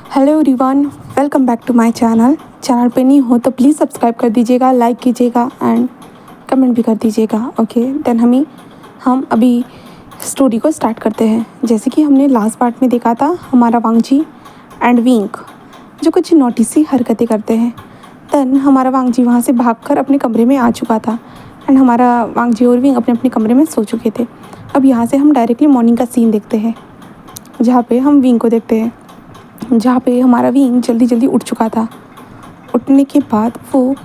Hello everyone, welcome back to my channel पे नहीं हो तो प्लीज़ सब्सक्राइब कर दीजिएगा, लाइक कीजिएगा एंड कमेंट भी कर दीजिएगा। ओके देन हम अभी स्टोरी को स्टार्ट करते हैं। जैसे कि हमने लास्ट पार्ट में देखा था, हमारा वांगजी एंड विंग जो कुछ नोटी सी हरकतें करते हैं। देन हमारा वांगजी वहाँ से भागकर अपने कमरे में आ चुका था एंड हमारा वांगजी और विंग अपने अपने कमरे में सो चुके थे। अब यहाँ से हम डायरेक्टली मॉर्निंग का सीन देखते हैं, जहाँ पे हम विंग को देखते हैं, जहाँ पे हमारा विंग जल्दी जल्दी उठ चुका था। उठने के बाद वो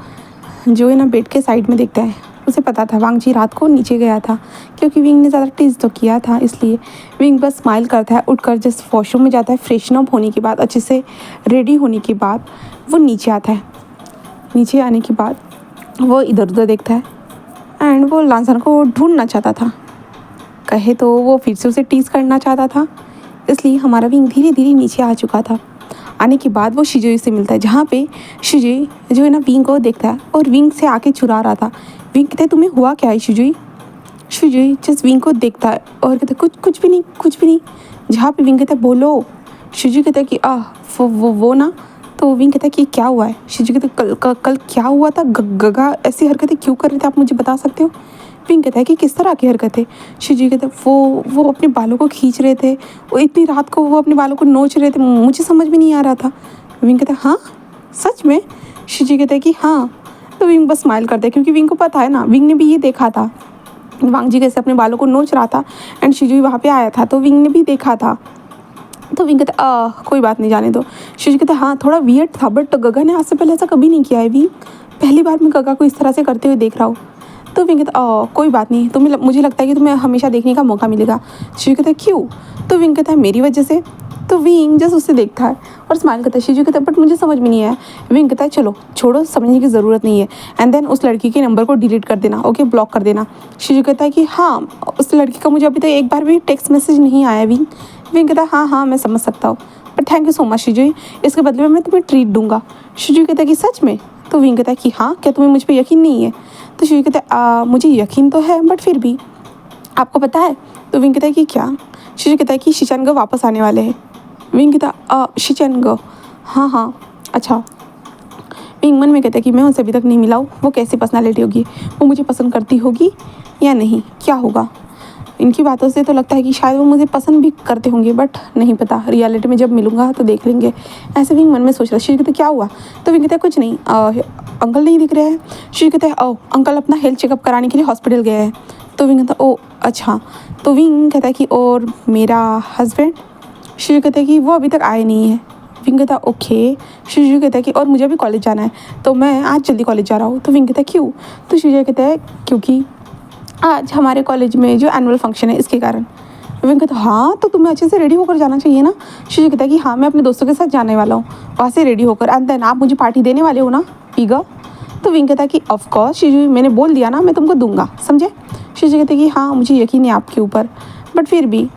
जो है ना बेड के साइड में देखता है। उसे पता था वांगजी रात को नीचे गया था, क्योंकि विंग ने ज़्यादा टीज़ तो किया था, इसलिए विंग बस स्माइल करता है। उठकर जस्ट वॉशरूम में जाता है, फ्रेशन अप होने के बाद, अच्छे से रेडी होने के बाद वो नीचे आता है। नीचे आने के बाद वो इधर उधर देखता है एंड वो लांसन को ढूंढना चाहता था। कहे तो वो फिर से उसे टीज़ करना चाहता था, इसलिए हमारा विंग धीरे धीरे नीचे आ चुका था। आने के बाद वो शिजुई से मिलता है, जहाँ पे शिजुई जो है ना विंग को देखता है और विंग से आके चुरा रहा था। विंग कहता है तुम्हें हुआ क्या है शिजुई? शिजुई जस्ट विंग को देखता है और कहता है कुछ भी नहीं, कुछ भी नहीं। जहाँ पे विंग कहता है बोलो। शिजुई कहता है कि वो ना। तो विंग कहता है कि क्या हुआ है? शिजुई कहता है कल क्या हुआ था? गगा ऐसी हरकतें क्यों कर रहे थे, आप मुझे बता सकते हो? विंग कहता है कि किस तरह की हरकतें? शिजुई कहता है वो अपने बालों को खींच रहे थे, वो इतनी रात को वो अपने बालों को नोच रहे थे, मुझे समझ में नहीं आ रहा था। विंग कहता है हाँ सच में? शिजुई कहता है कि हाँ। तो विंग बस स्माइल करता है, क्योंकि विंग को पता है ना, विंग ने भी ये देखा था वांगजी कैसे अपने बालों को नोच रहा था एंड शिजुई वहाँ पे आया था, तो विंग ने भी देखा था। तो विंग कहता कोई बात नहीं, जाने दो। शिजुई कहता हाँ थोड़ा वियर्ड था, बट गगा ने आज से पहले ऐसा कभी नहीं किया है विंग, पहली बार मैं गगा को इस तरह से करते हुए देख रहा हूँ। तो विंग कहता कोई बात नहीं, मुझे लगता है कि तुम्हें हमेशा देखने का मौका मिलेगा। शिजू कहता है क्यों? तो विंग कहता है मेरी वजह से। तो विंग जस्ट उससे देखता है और स्माइल करता है। शिजू कहता है बट मुझे समझ में नहीं आया। विंग कहता है चलो छोड़ो, समझने की ज़रूरत नहीं है, एंड देन उस लड़की के नंबर को डिलीट कर देना, ओके ब्लॉक कर देना। शिजू कहता है कि हाँ, उस लड़की का मुझे अभी तक एक बार भी टेक्स्ट मैसेज नहीं आया। विंग कहता है हाँ मैं समझ सकता हूँ, but thank you so much शिजुई, इसके बदले में मैं तुम्हें ट्रीट दूंगा। शिजू कहता है कि सच में? तो विंग कहता है कि हाँ, क्या तुम्हें मुझ पर यकीन नहीं है? तो शिजू कहता है मुझे यकीन तो है, बट फिर भी आपको पता है? तो विंग कहता है कि क्या? शिजू कहता है कि शिचेंगो वापस आने वाले हैं। विंग कहता है शिचेंगो? हाँ अच्छा। विंग मन में कहता है कि मैं उनसे अभी तक नहीं मिला हूँ, वो कैसी पर्सनालिटी होगी, वो मुझे पसंद करती होगी या नहीं, क्या होगा? इनकी बातों से तो लगता है कि शायद वो मुझे पसंद भी करते होंगे, बट नहीं पता, रियलिटी में जब मिलूंगा तो देख लेंगे, ऐसे विंग मन में सोच रहा है। शिजू कहते क्या हुआ? तो विंग कहता है कुछ नहीं, अंकल नहीं दिख रहे हैं। शिजू कहते हैं अंकल अपना हेल्थ चेकअप कराने के लिए हॉस्पिटल गए हैं। तो विंग कहता है अच्छा। तो विंग कहता है कि और मेरा हस्बैंड? शिजू कहता है कि वो अभी तक आए नहीं है। विंग कहता है ओके। शिजू कहता है कि और मुझे भी कॉलेज जाना है, तो मैं आज जल्दी कॉलेज जा रहा हूँ। तो विंग कहता है क्यों? तो शिजू कहता है क्योंकि आज हमारे कॉलेज में जो एनुअल फंक्शन है, इसके कारण। विंग कहता है हाँ तो तुम्हें अच्छे से रेडी होकर जाना चाहिए ना। शिजू कहता है कि हाँ मैं अपने दोस्तों के साथ जाने वाला हूँ, वहाँ से रेडी होकर, एंड देन आप मुझे पार्टी देने वाले हो ना पीगा? तो विंग कहता है कि ऑफकोर्स शिजू, मैंने बोल दिया ना मैं तुमको दूंगा, समझे? शिजू कहते हैं कि हाँ मुझे यकीन है आपके ऊपर, बट फिर भी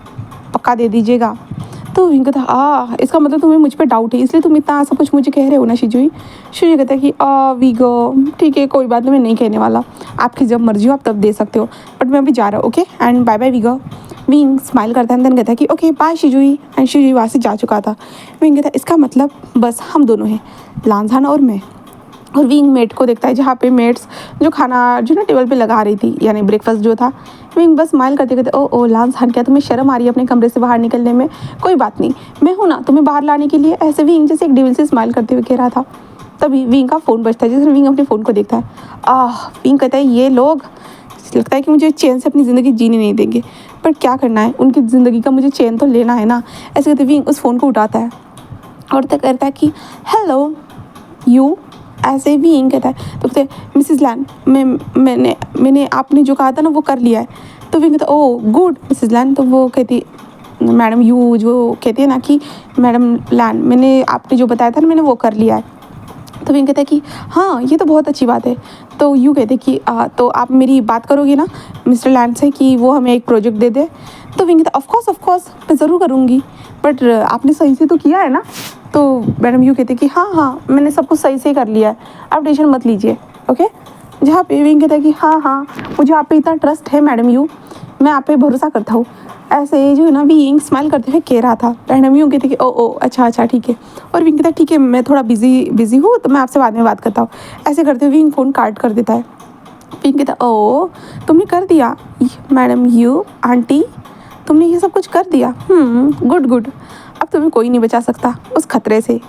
पक्का दे दीजिएगा। तो विंग कहता है इसका मतलब तुम्हें मुझ पर डाउट है, इसलिए तुम इतना सब कुछ मुझे कह रहे हो ना शिजुई? शिजू कहता है कि वीगो ठीक है कोई बात नहीं, मैं नहीं कहने वाला, आपकी जब मर्जी हो आप तब दे सकते हो, बट मैं अभी जा रहा हूँ, ओके एंड बाय बाय वीगो। विंग स्माइल करता है, देन कहता है कि ओके बाय शिजुई, एंड शिजुई वहाँ से जा चुका था। विंग कहता है इसका मतलब बस हम दोनों हैं, लांझान और मैं। और विंग मेट को देखता है, जहाँ पे मेट्स जो खाना जो ना टेबल पे लगा रही थी, यानी ब्रेकफास्ट जो था। विंग बस स्माइल करते कहते ओ लांझान, क्या तुम्हें शर्म आ रही है अपने कमरे से बाहर निकलने में? कोई बात नहीं, मैं हूँ ना तुम्हें बाहर लाने के लिए, ऐसे विंग जैसे एक डेविल से स्माइल करते हुए कह रहा था। तभी विंग का फ़ोन बजता है, जिसमें विंग अपने फ़ोन को देखता है। विंग कहता है ये लोग, लगता है कि मुझे चैन से अपनी ज़िंदगी जीने नहीं देंगे, पर क्या करना है, उनकी ज़िंदगी का मुझे चैन तो लेना है ना। ऐसे कहते विंग उस फ़ोन को उठाता है और तक कहता है कि हेलो यू, ऐसे भी विंग कहता है। तो कहते मिसिस लैन, मैंने आपने जो कहा था ना वो कर लिया है। तो विंग कहता गुड मिसिस लैन। तो वो कहती मैडम यू जो कहती है ना कि मैडम लैन, मैंने आपने जो बताया था ना मैंने वो कर लिया है। तो विंग कहता है कि हाँ ये तो बहुत अच्छी बात है। तो यू कहते कि तो आप मेरी बात करोगे ना मिस्टर लैंड से कि वो हमें एक प्रोजेक्ट दे दे? तो विंग कहता ऑफकोर्स मैं ज़रूर करूँगी, बट आपने सही से तो किया है ना? तो मैडम यू कहते कि हाँ मैंने सब कुछ सही से कर लिया है, आप टेंशन मत लीजिए, ओके। जहाँ पे विंग कहता है कि हाँ मुझे आप पे इतना ट्रस्ट है मैडम यू, मैं आप पे भरोसा करता हूँ। ऐसे जो है ना विंग स्माइल करते हुए कह रहा था। रैंडम यूँ कहते कि ओ ओ अच्छा अच्छा ठीक है। और विंग कहता है ठीक है मैं थोड़ा बिजी हूँ तो मैं आपसे बाद में बात करता हूँ। ऐसे करते हुए विंग फ़ोन काट कर देता है। विंग कहता है ओ तुमने कर दिया मैडम यू आंटी, तुमने ये सब कुछ कर दिया, गुड गुड। अब तुम्हें कोई नहीं बचा सकता उस खतरे से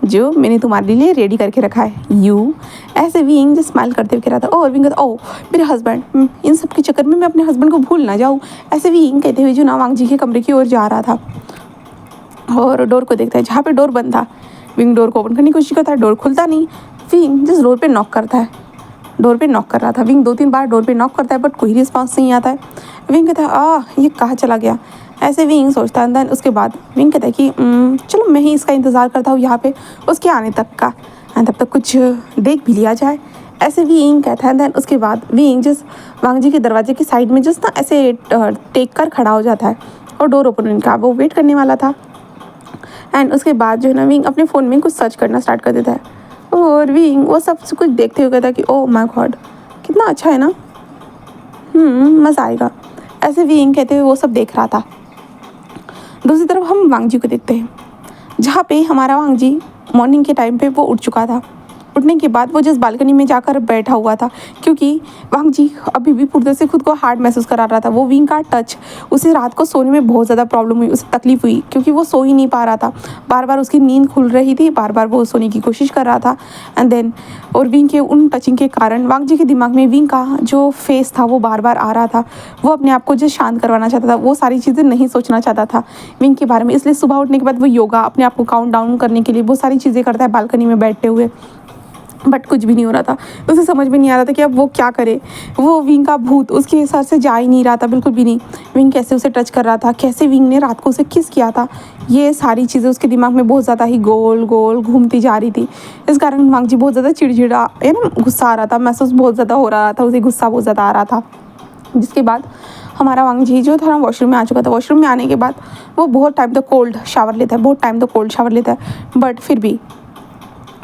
जो मैंने तुम्हारे लिए रेडी करके रखा है यू। ऐसे विंग जो स्माइल करते हुए कह रहा था। और विंग कहता ओ मेरे हस्बैंड, इन सब के चक्कर में मैं अपने हस्बैंड को भूल ना जाऊँ। ऐसे विंग कहते हुए जो ना वांग जी के कमरे की ओर जा रहा था और डोर को देखता है जहाँ पे डोर बंद था। विंग डोर को ओपन करने की कोशिश करता है, डोर खुलता नहीं। विंग जिस डोर पे नॉक करता है, डोर पे नॉक कर रहा था। विंग 2-3 बार डोर पे नॉक करता है बट कोई रिस्पॉन्स नहीं आता है। विंग कहता है ये कहाँ चला गया। ऐसे विंग सोचता है। देन उसके बाद विंग कहता है कि चलो मैं ही इसका इंतज़ार करता हूँ यहाँ पे उसके आने तक का, एंड तब तक कुछ देख भी लिया जाए। ऐसे विंग कहता है। देन उसके बाद विंग जिस वांग जी के दरवाजे की साइड में जिस ना ऐसे टेक कर खड़ा हो जाता है और डोर ओपन होने का वो वेट करने वाला था। एंड उसके बाद जो है ना विंग अपने फ़ोन में कुछ सर्च करना स्टार्ट कर देता है और विंग वो सब कुछ देखते हुए कहता है कि ओ माय गॉड कितना अच्छा है ना, मज़ा आएगा। ऐसे विंग कहते हुए वो सब देख रहा था। दूसरी तरफ हम वांग जी को देखते हैं जहाँ पे हमारा वांग जी मॉर्निंग के टाइम पे वो उठ चुका था। उठने के बाद वो जिस बालकनी में जाकर बैठा हुआ था क्योंकि वांग जी अभी भी पूरी तरह से खुद को हार्ड महसूस करा रहा था। वो विंग का टच उसे रात को सोने में बहुत ज़्यादा प्रॉब्लम हुई, उसे तकलीफ हुई क्योंकि वो सो ही नहीं पा रहा था। बार बार उसकी नींद खुल रही थी, बार बार वो सोने की कोशिश कर रहा था। एंड देन और विंग के उन टचिंग के कारण वांग जी के दिमाग में विंग का जो फेस था वो बार बार आ रहा था। वो अपने आप को जो शांत करवाना चाहता था, वो सारी चीज़ें नहीं सोचना चाहता था विंग के बारे में। इसलिए सुबह उठने के बाद वो योगा अपने आप को काउंट डाउन करने के लिए वो सारी चीज़ें करता है बालकनी में बैठते हुए, बट कुछ भी नहीं हो रहा था। उसे समझ में नहीं आ रहा था कि अब वो क्या करे। वो विंग का भूत उसके सर से जा ही नहीं रहा था, बिल्कुल भी नहीं। विंग कैसे उसे टच कर रहा था, कैसे विंग ने रात को उसे किस किया था, ये सारी चीज़ें उसके दिमाग में बहुत ज़्यादा ही गोल गोल घूमती जा रही थी। इस कारण वांग जी बहुत ज़्यादा चिड़चिड़ा है ना, गुस्सा आ रहा था, महसूस बहुत ज़्यादा हो रहा था, उसे गुस्सा बहुत ज़्यादा आ रहा था। जिसके बाद हमारा वांग जी जो था वॉशरूम में आ चुका था। वॉशरूम में आने के बाद वो बहुत टाइम तक कोल्ड शावर लेता है, बहुत टाइम तक कोल्ड शावर लेता है, बट फिर भी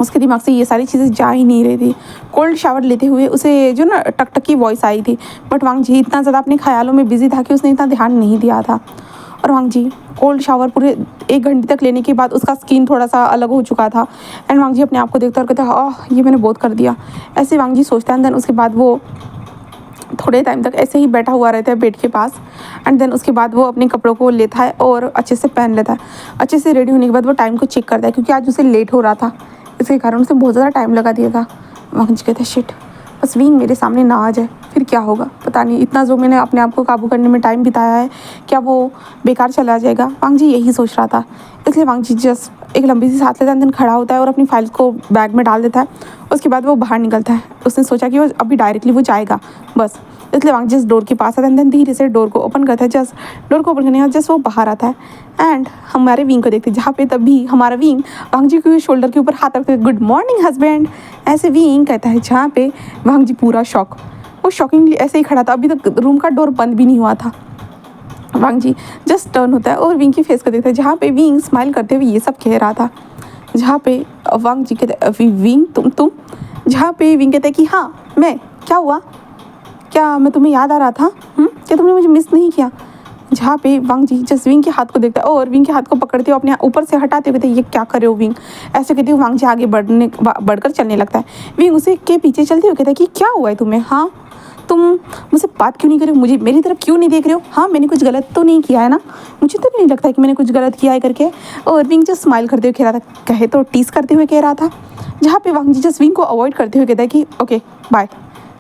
उसके दिमाग से ये सारी चीज़ें जा ही नहीं रही थी। कोल्ड शावर लेते हुए उसे जो ना टक की वॉइस आई थी, बट वांग जी इतना ज़्यादा अपने ख्यालों में बिजी था कि उसने इतना ध्यान नहीं दिया था। और वांग जी कोल्ड शावर पूरे 1 घंटे तक लेने के बाद उसका स्किन थोड़ा सा अलग हो चुका था। एंड वांग जी अपने आप को देखता और कहता ये मैंने बहुत कर दिया। ऐसे वांग जी सोचता है। देन उसके बाद वो थोड़े टाइम तक ऐसे ही बैठा हुआ रहता है बेड के पास। एंड देन उसके बाद वो अपने कपड़ों को लेता है और अच्छे से पहन लेता है। अच्छे से रेडी होने के बाद वो टाइम को चेक करता है क्योंकि आज उसे लेट हो रहा था, इसके कारण उसे बहुत ज़्यादा टाइम लगा दिया था। वांग जी कहते शिट, बस विंग मेरे सामने ना आ जाए फिर क्या होगा, पता नहीं इतना जो मैंने अपने आप को काबू करने में टाइम बिताया है क्या वो बेकार चला जाएगा। वांग जी यही सोच रहा था। इसलिए वांग जी जस्ट एक लंबी सी सांस लेता है, देन खड़ा होता है और अपनी फाइल्स को बैग में डाल देता है। उसके बाद वो बाहर निकलता है। उसने सोचा कि वो अभी डायरेक्टली वो जाएगा बस, इसलिए वांग जी डोर के पास आता है। देन धीरे से डोर को ओपन करता है। जस्ट डोर को ओपन करने के बाद जस्ट वो बाहर आता है एंड हमारे विंग को देखते हैं जहाँ पे तभी हमारा विंग वांग जी के शोल्डर के ऊपर हाथ रखते हुए गुड मॉर्निंग हस्बैंड ऐसे विंग कहता है, जहाँ पे वांग जी पूरा शॉक, वो शॉकिंगली ऐसे ही खड़ा था। अभी तक रूम का डोर बंद भी नहीं हुआ था। वांग जी जस्ट टर्न होता है और विंग की फेस को देखता है जहाँ पे विंग स्माइल करते हुए ये सब कह रहा था। जहाँ पे वांग जी कहते विंग तुम जहाँ पे विंग कहता है कि हाँ मैं, क्या हुआ, क्या मैं तुम्हें याद आ रहा था, क्या तुमने मुझे मिस नहीं किया। जहाँ पे वांग जी जस्ट विंग के हाथ को देखता है और विंग के हाथ को पकड़ते हुए अपने ऊपर से हटाते हुए कहते हैं ये क्या कर रहे हो विंग। ऐसे कहते हुए वांग जी आगे बढ़कर चलने लगता है। विंग उसे के पीछे चलते हुए कहता है कि क्या हुआ है तुम्हें, हाँ तुम मुझसे बात क्यों नहीं कर रहे हो, मुझे मेरी तरफ क्यों नहीं देख रहे हो, हाँ मैंने कुछ गलत तो नहीं किया है ना, मुझे तो नहीं लगता कि मैंने कुछ गलत किया है करके। और विंग जस्ट स्माइल करते हुए कह रहा था, कहे तो टीस करते हुए कह रहा था। जहाँ पे वांग जी जस्ट विंग को अवॉइड करते हुए कहता है कि ओके बाय।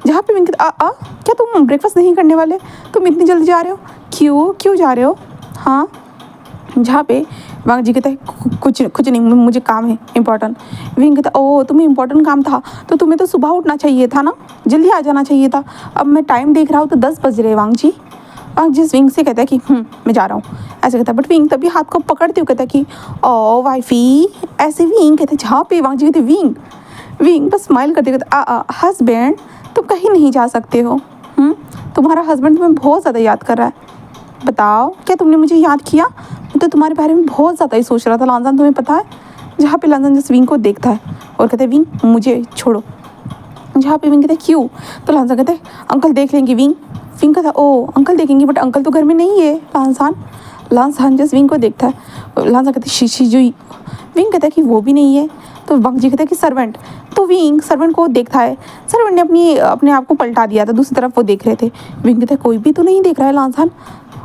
जहाँ पे विंग क्या तुम ब्रेकफास्ट नहीं करने वाले, तुम इतनी जल्दी जा रहे हो, क्यों जा रहे हो, हाँ। जहाँ पे वांग जी कहता है कुछ नहीं, मुझे काम है इंपॉर्टेंट। विंग कहता ओह तुम्हें इंपॉर्टेंट काम था तो तुम्हें तो सुबह उठना चाहिए था ना, जल्दी आ जाना चाहिए था। अब मैं टाइम देख रहा हूँ तो 10 बज रहे वांग जी। वांग जिस विंग से कहता है कि मैं जा रहा हूँ ऐसे कहता है, बट विंग तभी हाथ को पकड़ते हुए कहता है कि ओ वाइफी। ऐसे विंग कहते जहाँ पे वांग जी कहते विंग बस स्माइल करते कहते हस्बैंड तुम कहीं नहीं जा सकते हो, तुम्हारा हस्बैंड तुम्हें बहुत ज़्यादा याद कर रहा है, बताओ क्या तुमने मुझे याद किया, मैं तो तुम्हारे बारे में बहुत ज़्यादा ही सोच रहा था लांजन, तुम्हें पता है। जहाँ पे लांजन जिस विंग को देखता है और कहते हैं विंग मुझे छोड़ो। जहाँ पे विंग कहते हैं क्यों, तो लांजन कहते हैं अंकल देख लेंगे विंग, विंग कहता है ओ अंकल देखेंगे, बट अंकल तो घर में नहीं है। लांसान जस्ट विंग को देखता है। लांसान कहते शीशी जो विंग कहता है कि वो भी नहीं है। तो वांग जी कहता है कि सर्वेंट। तो विंग सर्वेंट को देखता है, सर्वेंट ने अपने आप को पलटा दिया था, दूसरी तरफ वो देख रहे थे। विंग कहता है कोई भी तो नहीं देख रहा है लांसान,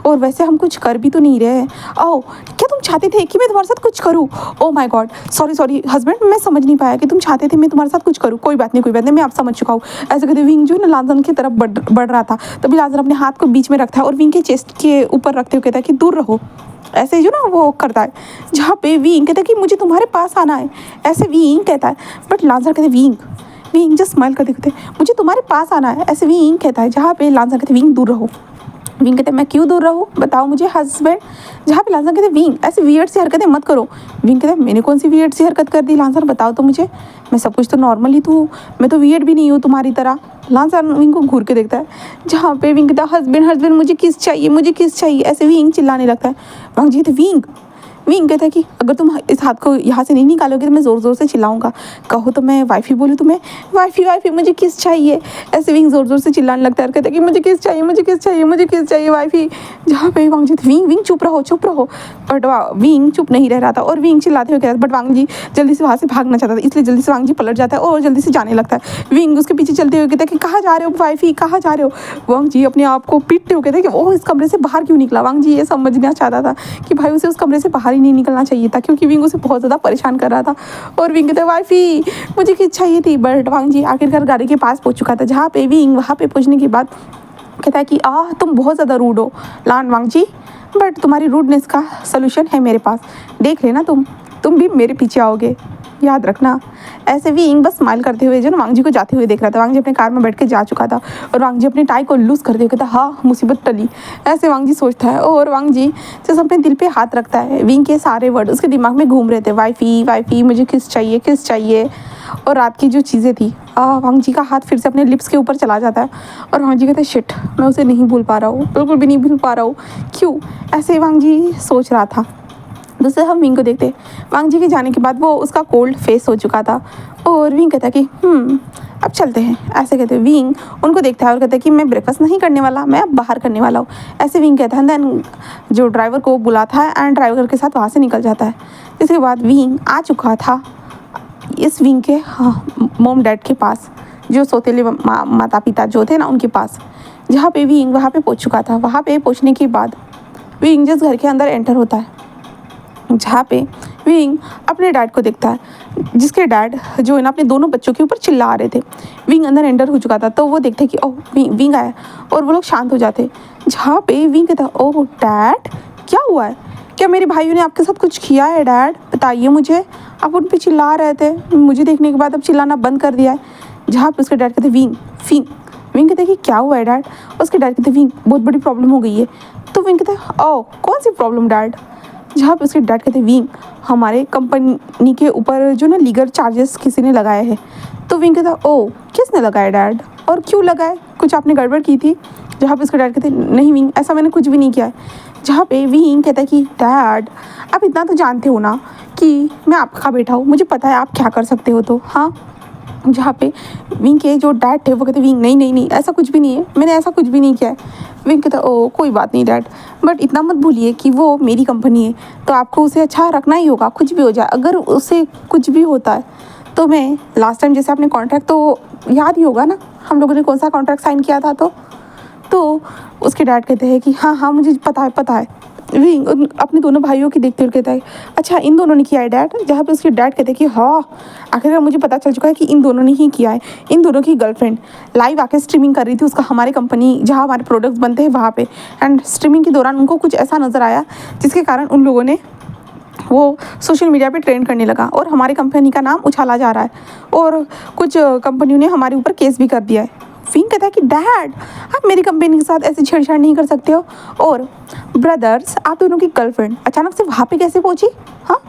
और वैसे हम कुछ कर भी तो नहीं रहे हैं। ओ क्या तुम चाहते थे कि मैं तुम्हारे साथ कुछ करूँ? Oh my God, sorry husband, मैं समझ नहीं पाया कि तुम चाहते थे मैं तुम्हारे साथ कुछ करूँ। कोई बात नहीं, मैं आप समझ चुका हूँ। ऐसे कहते विंग जो है ना लांसान की तरफ बढ़ रहा था, तभी लांसान अपने हाथ को बीच में रखता है और विंग के चेस्ट के ऊपर रखते हुए कहता है कि दूर रहो। ऐसे जो ना वो करता है, जहाँ पे विंग कहता है कि मुझे तुम्हारे पास आना है, ऐसे विंग कहता है। बट लांसान कहते विंग जस्ट स्माइल करते कहते मुझे तुम्हारे पास आना है, ऐसे विंग कहता है। जहाँ पे लांसान कहते विंग दूर रहो। विंग कहते मैं क्यों दूर रहूँ, बताओ मुझे हस्बैंड। जहाँ पे लांसान कहते विंग ऐसे वियर्ड सी हरकतें मत करो। विंग कहते मैंने कौन सी वियर्ड सी हरकत कर दी लांसान, बताओ तो मुझे, मैं सब कुछ तो नॉर्मल ही तो हूँ, मैं तो वियर्ड भी नहीं हूँ तुम्हारी तरह। लांसान विंग को घूर के देखता है। जहाँ पे विंग कहता हस्बैंड मुझे किस चाहिए, ऐसे विंग चिल्लाने लगता है। वांग जी कहते विंग कहता है कि अगर तुम इस हाथ को यहाँ से नहीं निकालोगे तो मैं ज़ोर से चिल्लाऊंगा, कहो तो मैं वाइफी बोलूँ तुम्हें, वाइफी मुझे किस चाहिए। ऐसे विंग ज़ोर से चिल्लाने लगता है, कहता है कि मुझे किस चाहिए वाइफी। जहाँ पे वांग जी विंग चुप रहो। बट विंग चुप नहीं रह रहा था और विंग चिल्लाते हुए कह रहा था। बट वांग जी जल्दी से वहाँ से भागना चाहता था, इसलिए जल्दी से वांग जी पलट जाता है और जल्दी से जाने लगता है। विंग उसके पीछे चलते हुए कहता है कि कहाँ जा रहे हो वाइफी, कहाँ जा रहे हो। वांग जी अपने आप को पीटते हुए कहते हैं कि वो इस कमरे से बाहर क्यों निकला। वांग जी ये समझना चाहता था कि भाई उसे उस कमरे से बाहर ही नहीं निकलना चाहिए था, क्योंकि विंग उसे बहुत ज़्यादा परेशान कर रहा था। और विंग कहता है वाइफी मुझे किस चाहिए थी। बट वांग जी आखिरकार गाड़ी के पास पहुंच चुका था, जहाँ पे विंग वहाँ पे पहुंचने के बाद कहता है कि तुम बहुत ज़्यादा रूड हो वांग जी, बट तुम्हारी रूडनेस का सलूशन है मेरे पास, देख लेना तुम भी मेरे पीछे आओगे, याद रखना। ऐसे विंग बस स्माइल करते हुए जो ना वांग जी को जाते हुए देख रहा था। वांग जी अपने कार में बैठ के जा चुका था और वांग जी अपने टाई को लूज करते हुए कहता हाँ मुसीबत टली, ऐसे वांग जी सोचता है। और वांग जी जैसे अपने दिल पे हाथ रखता है, विंग के सारे वर्ड उसके दिमाग में घूम रहे थे, वाइफी मुझे किस चाहिए। और रात की जो चीज़ें थी, वांग जी का हाथ फिर से अपने लिप्स के ऊपर चला जाता है और वांग जी कहते हैं शिट, मैं उसे नहीं भूल पा रहा हूँ, बिल्कुल भी नहीं भूल पा रहा हूँ, क्यों। ऐसे वांग जी सोच रहा था। दूसरे हम विंग को देखते, वांग जी के जाने के बाद वो उसका कोल्ड फेस हो चुका था और विंग कहता है कि अब चलते हैं। ऐसे कहते हैं विंग उनको देखता है और कहता है कि मैं ब्रेकफास्ट नहीं करने वाला, मैं अब बाहर करने वाला हूँ। ऐसे विंग कहता है देन जो ड्राइवर को बुलाता है एंड ड्राइवर के साथ वहाँ से निकल जाता है। इसके बाद विंग आ चुका था इस विंग के मॉम डैड के पास, जो सौतेले माता पिता जो थे ना उनके पास, जहाँ पे विंग वहाँ पे पहुँच चुका था। वहाँ पे पहुँचने के बाद विंग जिस घर के अंदर एंटर होता है, जहाँ पे विंग अपने डैड को देखता है, जिसके डैड जो है ना अपने दोनों बच्चों के ऊपर चिल्ला रहे थे। विंग अंदर एंटर हो चुका था तो वो देखते कि ओह विंग आया और वो लोग शांत हो जाते। जहाँ पे विंग कहता ओह डैड क्या हुआ है, क्या मेरे भाइयों ने आपके साथ कुछ किया है डैड, बताइए मुझे, आप उन पर चिल्ला रहे थे, मुझे देखने के बाद अब चिल्लाना बंद कर दिया है। जहाँ पे उसके डैड कहते विंग कहते कि क्या हुआ है डैड। उसके डैड कहते विंग बहुत बड़ी प्रॉब्लम हो गई है। तो विंग कहते ओह कौन सी प्रॉब्लम डैड। जहाँ पे उसके डैड कहते विंग हमारे कंपनी के ऊपर जो ना लीगल चार्जेस किसी ने लगाए हैं। तो विंग कहता ओह किसने लगाया डैड, और क्यों लगाए, कुछ आपने गड़बड़ की थी। जहाँ पे उसके डैड कहते नहीं विंग ऐसा मैंने कुछ भी नहीं किया है। जहाँ पे विंग कहता है कि डैड आप इतना तो जानते हो ना कि मैं आपका बेटा हूँ, मुझे पता है आप क्या कर सकते हो, तो हाँ। जहाँ पे विंग के जो डैड थे वो कहते विंग नहीं ऐसा कुछ भी नहीं है, मैंने ऐसा कुछ भी नहीं किया है। विंग कहता ओ कोई बात नहीं डैड, बट इतना मत भूलिए कि वो मेरी कंपनी है तो आपको उसे अच्छा रखना ही होगा, कुछ भी हो जाए। अगर उसे कुछ भी होता है तो मैं लास्ट टाइम जैसे आपने कॉन्ट्रैक्ट तो याद ही होगा ना, हम लोगों ने कौन सा कॉन्ट्रैक्ट साइन किया था। तो उसके डैड कहते हैं कि हाँ मुझे पता है। विंग अपने दोनों भाइयों की देखते हुए कहता है अच्छा इन दोनों ने किया है डैड। जहाँ पे उसके डैड कहते हैं कि हाँ आखिरकार मुझे पता चल चुका है कि इन दोनों ने ही किया है। इन दोनों की गर्लफ्रेंड लाइव आके स्ट्रीमिंग कर रही थी उसका, हमारे कंपनी जहाँ हमारे प्रोडक्ट्स बनते हैं वहाँ पे, एंड स्ट्रीमिंग के दौरान उनको कुछ ऐसा नज़र आया जिसके कारण उन लोगों ने वो सोशल मीडिया पे ट्रेंड करने लगा और हमारी कंपनी का नाम उछाला जा रहा है और कुछ कंपनियों ने हमारे ऊपर केस भी कर दिया है। विंग कहता है कि डैड आप मेरी कंपनी के साथ ऐसे छेड़छाड़ नहीं कर सकते हो, और ब्रदर्स आप दोनों की गर्लफ्रेंड अचानक से वहाँ पे कैसे पहुँची। हाँ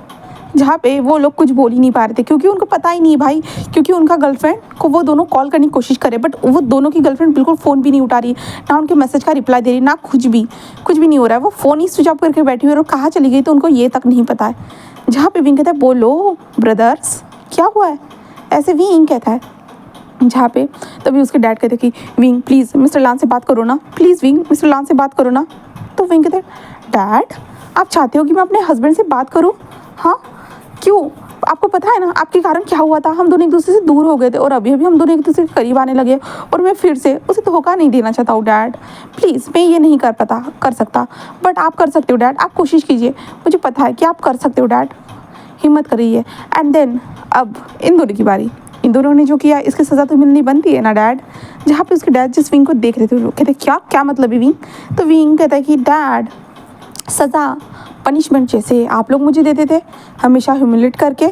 जहाँ पे वो लोग कुछ बोल ही नहीं पा रहे थे क्योंकि उनको पता ही नहीं है भाई, क्योंकि उनका गर्लफ्रेंड को वो दोनों कॉल करने की कोशिश करे बट वो दोनों की गर्लफ्रेंड बिल्कुल फ़ोन भी नहीं उठा रही, ना उनके मैसेज का रिप्लाई दे रही, ना कुछ भी नहीं हो रहा है। वो फ़ोन ही स्विच ऑफ करके बैठी हुई है और कहाँ चली गई तो उनको ये तक नहीं पता है। जहाँ पे विंग कहता है बोलो ब्रदर्स क्या हुआ है, ऐसे विंग कहता है। जहाँ पे तभी उसके डैड कहते कि विंग प्लीज़ मिस्टर लान से बात करो ना, प्लीज़ विंग मिस्टर लान से बात करो ना। तो विंग कहते डैड आप चाहते हो कि मैं अपने हस्बैंड से बात करूँ? हाँ क्यों? आपको पता है ना आपके कारण क्या हुआ था, हम दोनों एक दूसरे से दूर हो गए थे और अभी अभी हम दोनों एक दूसरे के करीब आने लगे और मैं फिर से उसे धोखा नहीं देना चाहता हूँ डैड। प्लीज़ मैं ये नहीं कर सकता, बट आप कर सकते हो डैड, आप कोशिश कीजिए, मुझे पता है कि आप कर सकते हो डैड, हिम्मत करिए। एंड देन अब इन दोनों की बारी, इन दोनों ने जो किया इसकी सज़ा तो मिलनी बनती है ना डैड। जहाँ पे उसके डैड जिस विंग को देख रहे थे वो कहते क्या क्या मतलब है विंग? तो विंग कहता है कि डैड सज़ा पनिशमेंट जैसे आप लोग मुझे देते थे हमेशा ह्यूमिलेट करके,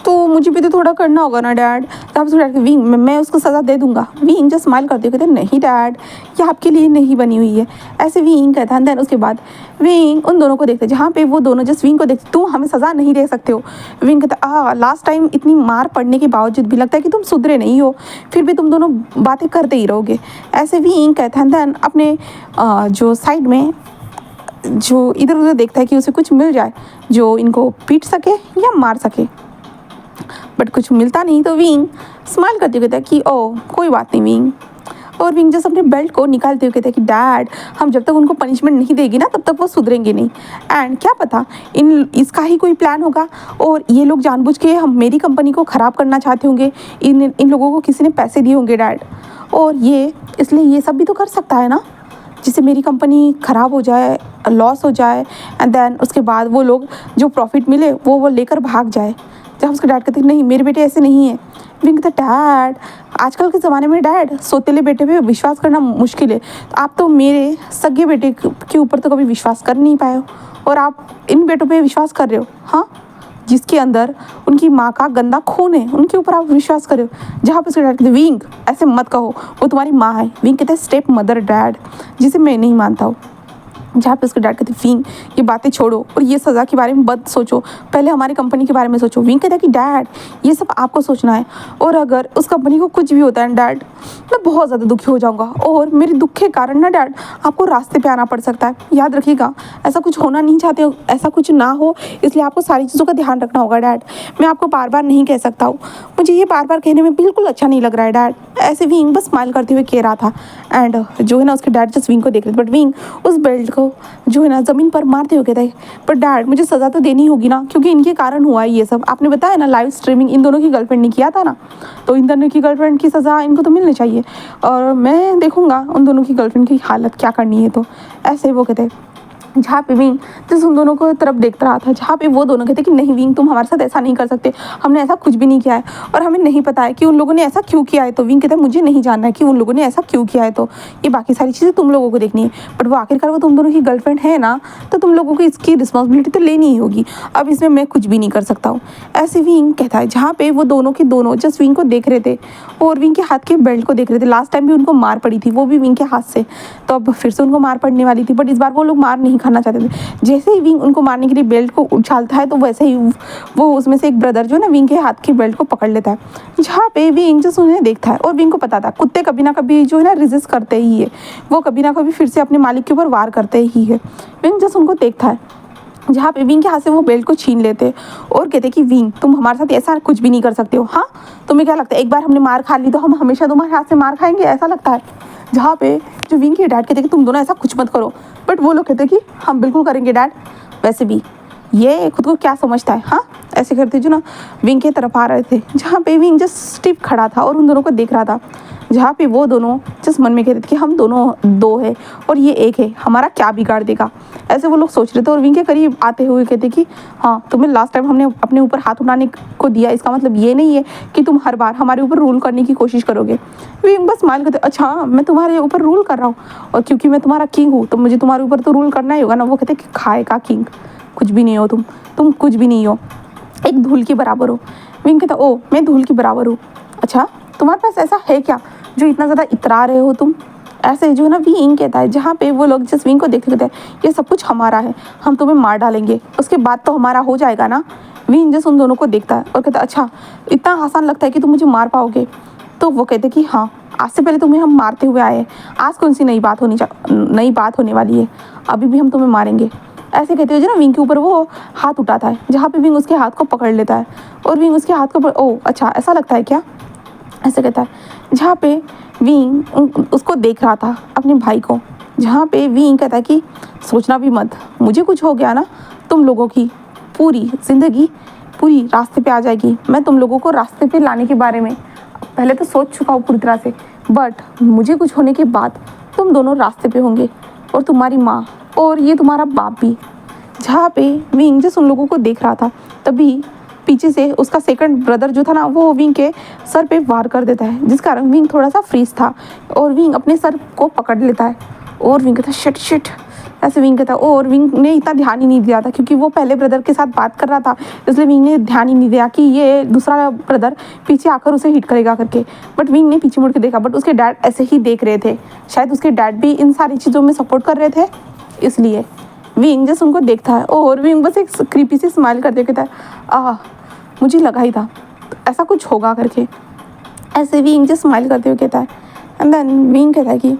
तो मुझे भी तो थोड़ा करना होगा ना डैड। तब उसको डैड विंग मैं उसको सज़ा दे दूंगा। विंग जो स्माइल करते कहते नहीं डैड ये आपके लिए नहीं बनी हुई है, ऐसे विंग कहता है। देन उसके बाद विंग उन दोनों को देखते जहाँ पे वो दोनों जस्ट विंग को देखते तुम हमें सज़ा नहीं दे सकते हो। विंग कहता लास्ट टाइम इतनी मार पड़ने के बावजूद भी लगता है कि तुम सुधरे नहीं हो, फिर भी तुम दोनों बातें करते ही रहोगे, ऐसे विंग कहता है। देन अपने जो साइड में जो इधर उधर देखता है कि उसे कुछ मिल जाए जो इनको पीट सके या मार सके, बट कुछ मिलता नहीं। तो विंग स्माइल करते हुए कहता है कि ओ कोई बात नहीं विंग। और विंग जैसे अपने बेल्ट को निकालते हुए कहता है कि डैड हम जब तक उनको पनिशमेंट नहीं देगी ना तब तक वो सुधरेंगे नहीं, एंड क्या पता इसका ही कोई प्लान होगा और ये लोग जानबूझ के हम मेरी कंपनी को ख़राब करना चाहते होंगे, इन लोगों को किसी ने पैसे दिए होंगे डैड, और ये इसलिए ये सब भी तो कर सकता है ना जिससे मेरी कंपनी ख़राब हो जाए, लॉस हो जाए, एंड देन उसके बाद वो लोग जो प्रॉफिट मिले वो लेकर भाग जाए। जब उसके डैड कहते नहीं मेरे बेटे ऐसे नहीं है। विंग कहता डैड आजकल के ज़माने में डैड सोतेले बेटे पे विश्वास करना मुश्किल है, तो आप तो मेरे सगे बेटे के ऊपर तो कभी विश्वास कर नहीं पाए हो और आप इन बेटों पे विश्वास कर रहे हो, हाँ जिसके अंदर उनकी माँ का गंदा खून है उनके ऊपर आप विश्वास कर रहे हो। जहाँ पे उसके डैड कहते विंग ऐसे मत कहो वो तुम्हारी माँ है। विंग कहते हैं स्टेप मदर डैड जिसे मैं नहीं मानता हूँ। जहाँ पे उसके डैड कहते विंग ये बातें छोड़ो और ये सज़ा के बारे में मत सोचो, पहले हमारी कंपनी के बारे में सोचो। विंग कहता है कि डैड ये सब आपको सोचना है और अगर उस कंपनी को कुछ भी होता है डैड मैं बहुत ज़्यादा दुखी हो जाऊँगा और मेरे दुख के कारण ना डैड आपको रास्ते पे आना पड़ सकता है। याद रखिएगा ऐसा कुछ होना नहीं चाहते हो, ऐसा कुछ ना हो इसलिए आपको सारी चीज़ों का ध्यान रखना होगा डैड। मैं आपको बार बार नहीं कह सकता हूँ, मुझे ये बार बार कहने में बिल्कुल अच्छा नहीं लग रहा है डैड। ऐसे विंग बस स्माइल करते हुए कह रहा था एंड जो है ना उसके डैड जस्ट विंग को देख रहे थे, बट विंग उस बेल्ट को जो है ना ज़मीन पर मारते हुए कहता है पर डैड मुझे सज़ा तो देनी होगी ना क्योंकि इनके कारण हुआ है ये सब। आपने बताया ना लाइव स्ट्रीमिंग इन दोनों की गर्लफ्रेंड ने किया था ना, तो इन दोनों की गर्लफ्रेंड की सज़ा इनको तो मिलनी चाहिए और मैं देखूंगा उन दोनों की गर्लफ्रेंड की हालत क्या करनी है। तो ऐसे वो कहते हैं जहाँ पे विंग जिस उन दोनों को तरफ देखता रहा था, जहाँ पे वो दोनों कहते कि नहीं विंग तुम हमारे साथ ऐसा नहीं कर सकते, हमने ऐसा कुछ भी नहीं किया है और हमें नहीं पता है कि उन लोगों ने ऐसा क्यों किया है। तो विंग कहता है मुझे नहीं जानना है कि उन लोगों ने ऐसा क्यों किया है, तो ये बाकी सारी चीज़ें तुम लोगों को देखनी है, बट वो आखिरकार वो तुम दोनों की गर्लफ्रेंड है ना, तो तुम लोगों को इसकी रिस्पॉन्सिबिलिटी तो लेनी ही होगी, अब इसमें मैं कुछ भी नहीं कर सकता हूँ। ऐसे विंग कहता है जहाँ पे वो दोनों के दोनों जस्ट विंग को देख रहे थे और विंग के हाथ के बेल्ट को देख रहे थे। लास्ट टाइम भी उनको मार पड़ी थी वो भी विंग के हाथ से, तो अब फिर से उनको मार पड़ने वाली थी, बट इस बार वो लोग मार नहीं खाना चाहते थे। जैसे ही विंग उनको मारने के लिए बेल्ट को उछालता है तो वैसे ही वो उसमें से एक ब्रदर जो है ना विंग के हाथ के बेल्ट को पकड़ लेता है। जहाँ पे विंग जस्ट उन्हें देखता है और विंग को पता था कुत्ते कभी ना कभी जो है ना रेजिस्ट करते ही है, वो कभी ना कभी फिर से अपने मालिक के ऊपर वार करते ही है। विंग जस्ट उनको देखता है जहाँ पे विंग के हाथ से वो बेल्ट को छीन लेते और कहते कि विंग तुम हमारे साथ ऐसा कुछ भी नहीं कर सकते हो, हाँ तुम्हें क्या लगता है एक बार हमने मार खा ली तो हम हमेशा तुम्हारे हाथ से मार खाएंगे, ऐसा लगता है। जहाँ पे जो विंग के डैड कहते कि तुम दोनों ऐसा कुछ मत करो, बट वो लोग कहते कि हम बिल्कुल करेंगे डैड। वैसे भी ये खुद को क्या समझता है, हाँ ऐसे करते जो ना विंग की तरफ आ रहे थे, जहाँ पे विंग जस्ट स्टिफ खड़ा था और उन दोनों को देख रहा था। जहाँ पे वो दोनों जस्ट मन में कह रहे थे कि हम दोनों दो है और ये एक है, हमारा क्या बिगाड़ देगा, ऐसे वो लोग सोच रहे थे। और विंग के करीब आते हुए कहते कि हाँ तुम्हें लास्ट टाइम हमने अपने ऊपर हाथ उठाने को दिया, इसका मतलब ये नहीं है कि तुम हर बार हमारे ऊपर रूल करने की कोशिश करोगे। विंग बस स्माइल करते अच्छा मैं तुम्हारे ऊपर रूल कर रहा हूँ और क्योंकि मैं तुम्हारा किंग हूँ तो मुझे तुम्हारे ऊपर तो रूल करना ही होगा ना। वो कहते कि खाए का किंग कुछ भी नहीं हो, तुम कुछ भी नहीं हो, एक धूल के बराबर हो। विंग कहता ओ मैं धूल के बराबर हूँ, अच्छा तुम्हारे पास ऐसा है क्या जो इतना ज़्यादा इतरा रहे हो तुम, ऐसे जो है ना विंग कहता है। जहाँ पे वो लोग जिस विंग को देख कहते हैं ये सब कुछ हमारा है, हम तुम्हें मार डालेंगे उसके बाद तो हमारा हो जाएगा ना। विंग जस्ट उन दोनों को देखता है और कहता है अच्छा इतना आसान लगता है कि तुम मुझे मार पाओगे। तो वो कहते कि हाँ आज से पहले तुम्हें हम मारते हुए आए, आज कौन सी नई बात होने वाली है, अभी भी हम तुम्हें मारेंगे। ऐसे कहते हुए जो ना विंग के ऊपर वो हाथ उठाता है, जहाँ पे विंग उसके हाथ को पकड़ लेता है और विंग उसके हाथ को ओ अच्छा ऐसा लगता है क्या, ऐसे कहता है। जहाँ पे विंग उसको देख रहा था, अपने भाई को, जहाँ पे विंग कहता है कि सोचना भी मत, मुझे कुछ हो गया ना तुम लोगों की पूरी ज़िंदगी पूरी रास्ते पे आ जाएगी। मैं तुम लोगों को रास्ते पे लाने के बारे में पहले तो सोच चुका हूँ पूरी तरह से, बट मुझे कुछ होने के बाद तुम दोनों रास्ते पे होंगे, और तुम्हारी माँ और ये तुम्हारा बाप भी। जहाँ पे विंग जिस उन लोगों को देख रहा था, तभी पीछे से उसका सेकंड ब्रदर जो था ना, वो विंग के सर पे वार कर देता है, जिस कारण विंग थोड़ा सा फ्रीज था और विंग अपने सर को पकड़ लेता है और विंग कहता है शिट शिट, ऐसे विंग कहता है। और विंग ने इतना ध्यान ही नहीं दिया था क्योंकि वो पहले ब्रदर के साथ बात कर रहा था, इसलिए विंग ने ध्यान ही नहीं दिया कि ये दूसरा ब्रदर पीछे आकर उसे हिट करेगा करके। बट विंग ने पीछे मुड़ के देखा, बट उसके डैड ऐसे ही देख रहे थे, शायद उसके डैड भी इन सारी चीज़ों में सपोर्ट कर रहे थे, इसलिए विंग जैसे उनको देखता है और विंग बस एक क्रीपी सी स्माइल करते कहता है मुझे लगा ही था ऐसा कुछ होगा करके। ऐसे विंग जो स्माइल करते हुए कहता है, एंड देन विंग कहता है कि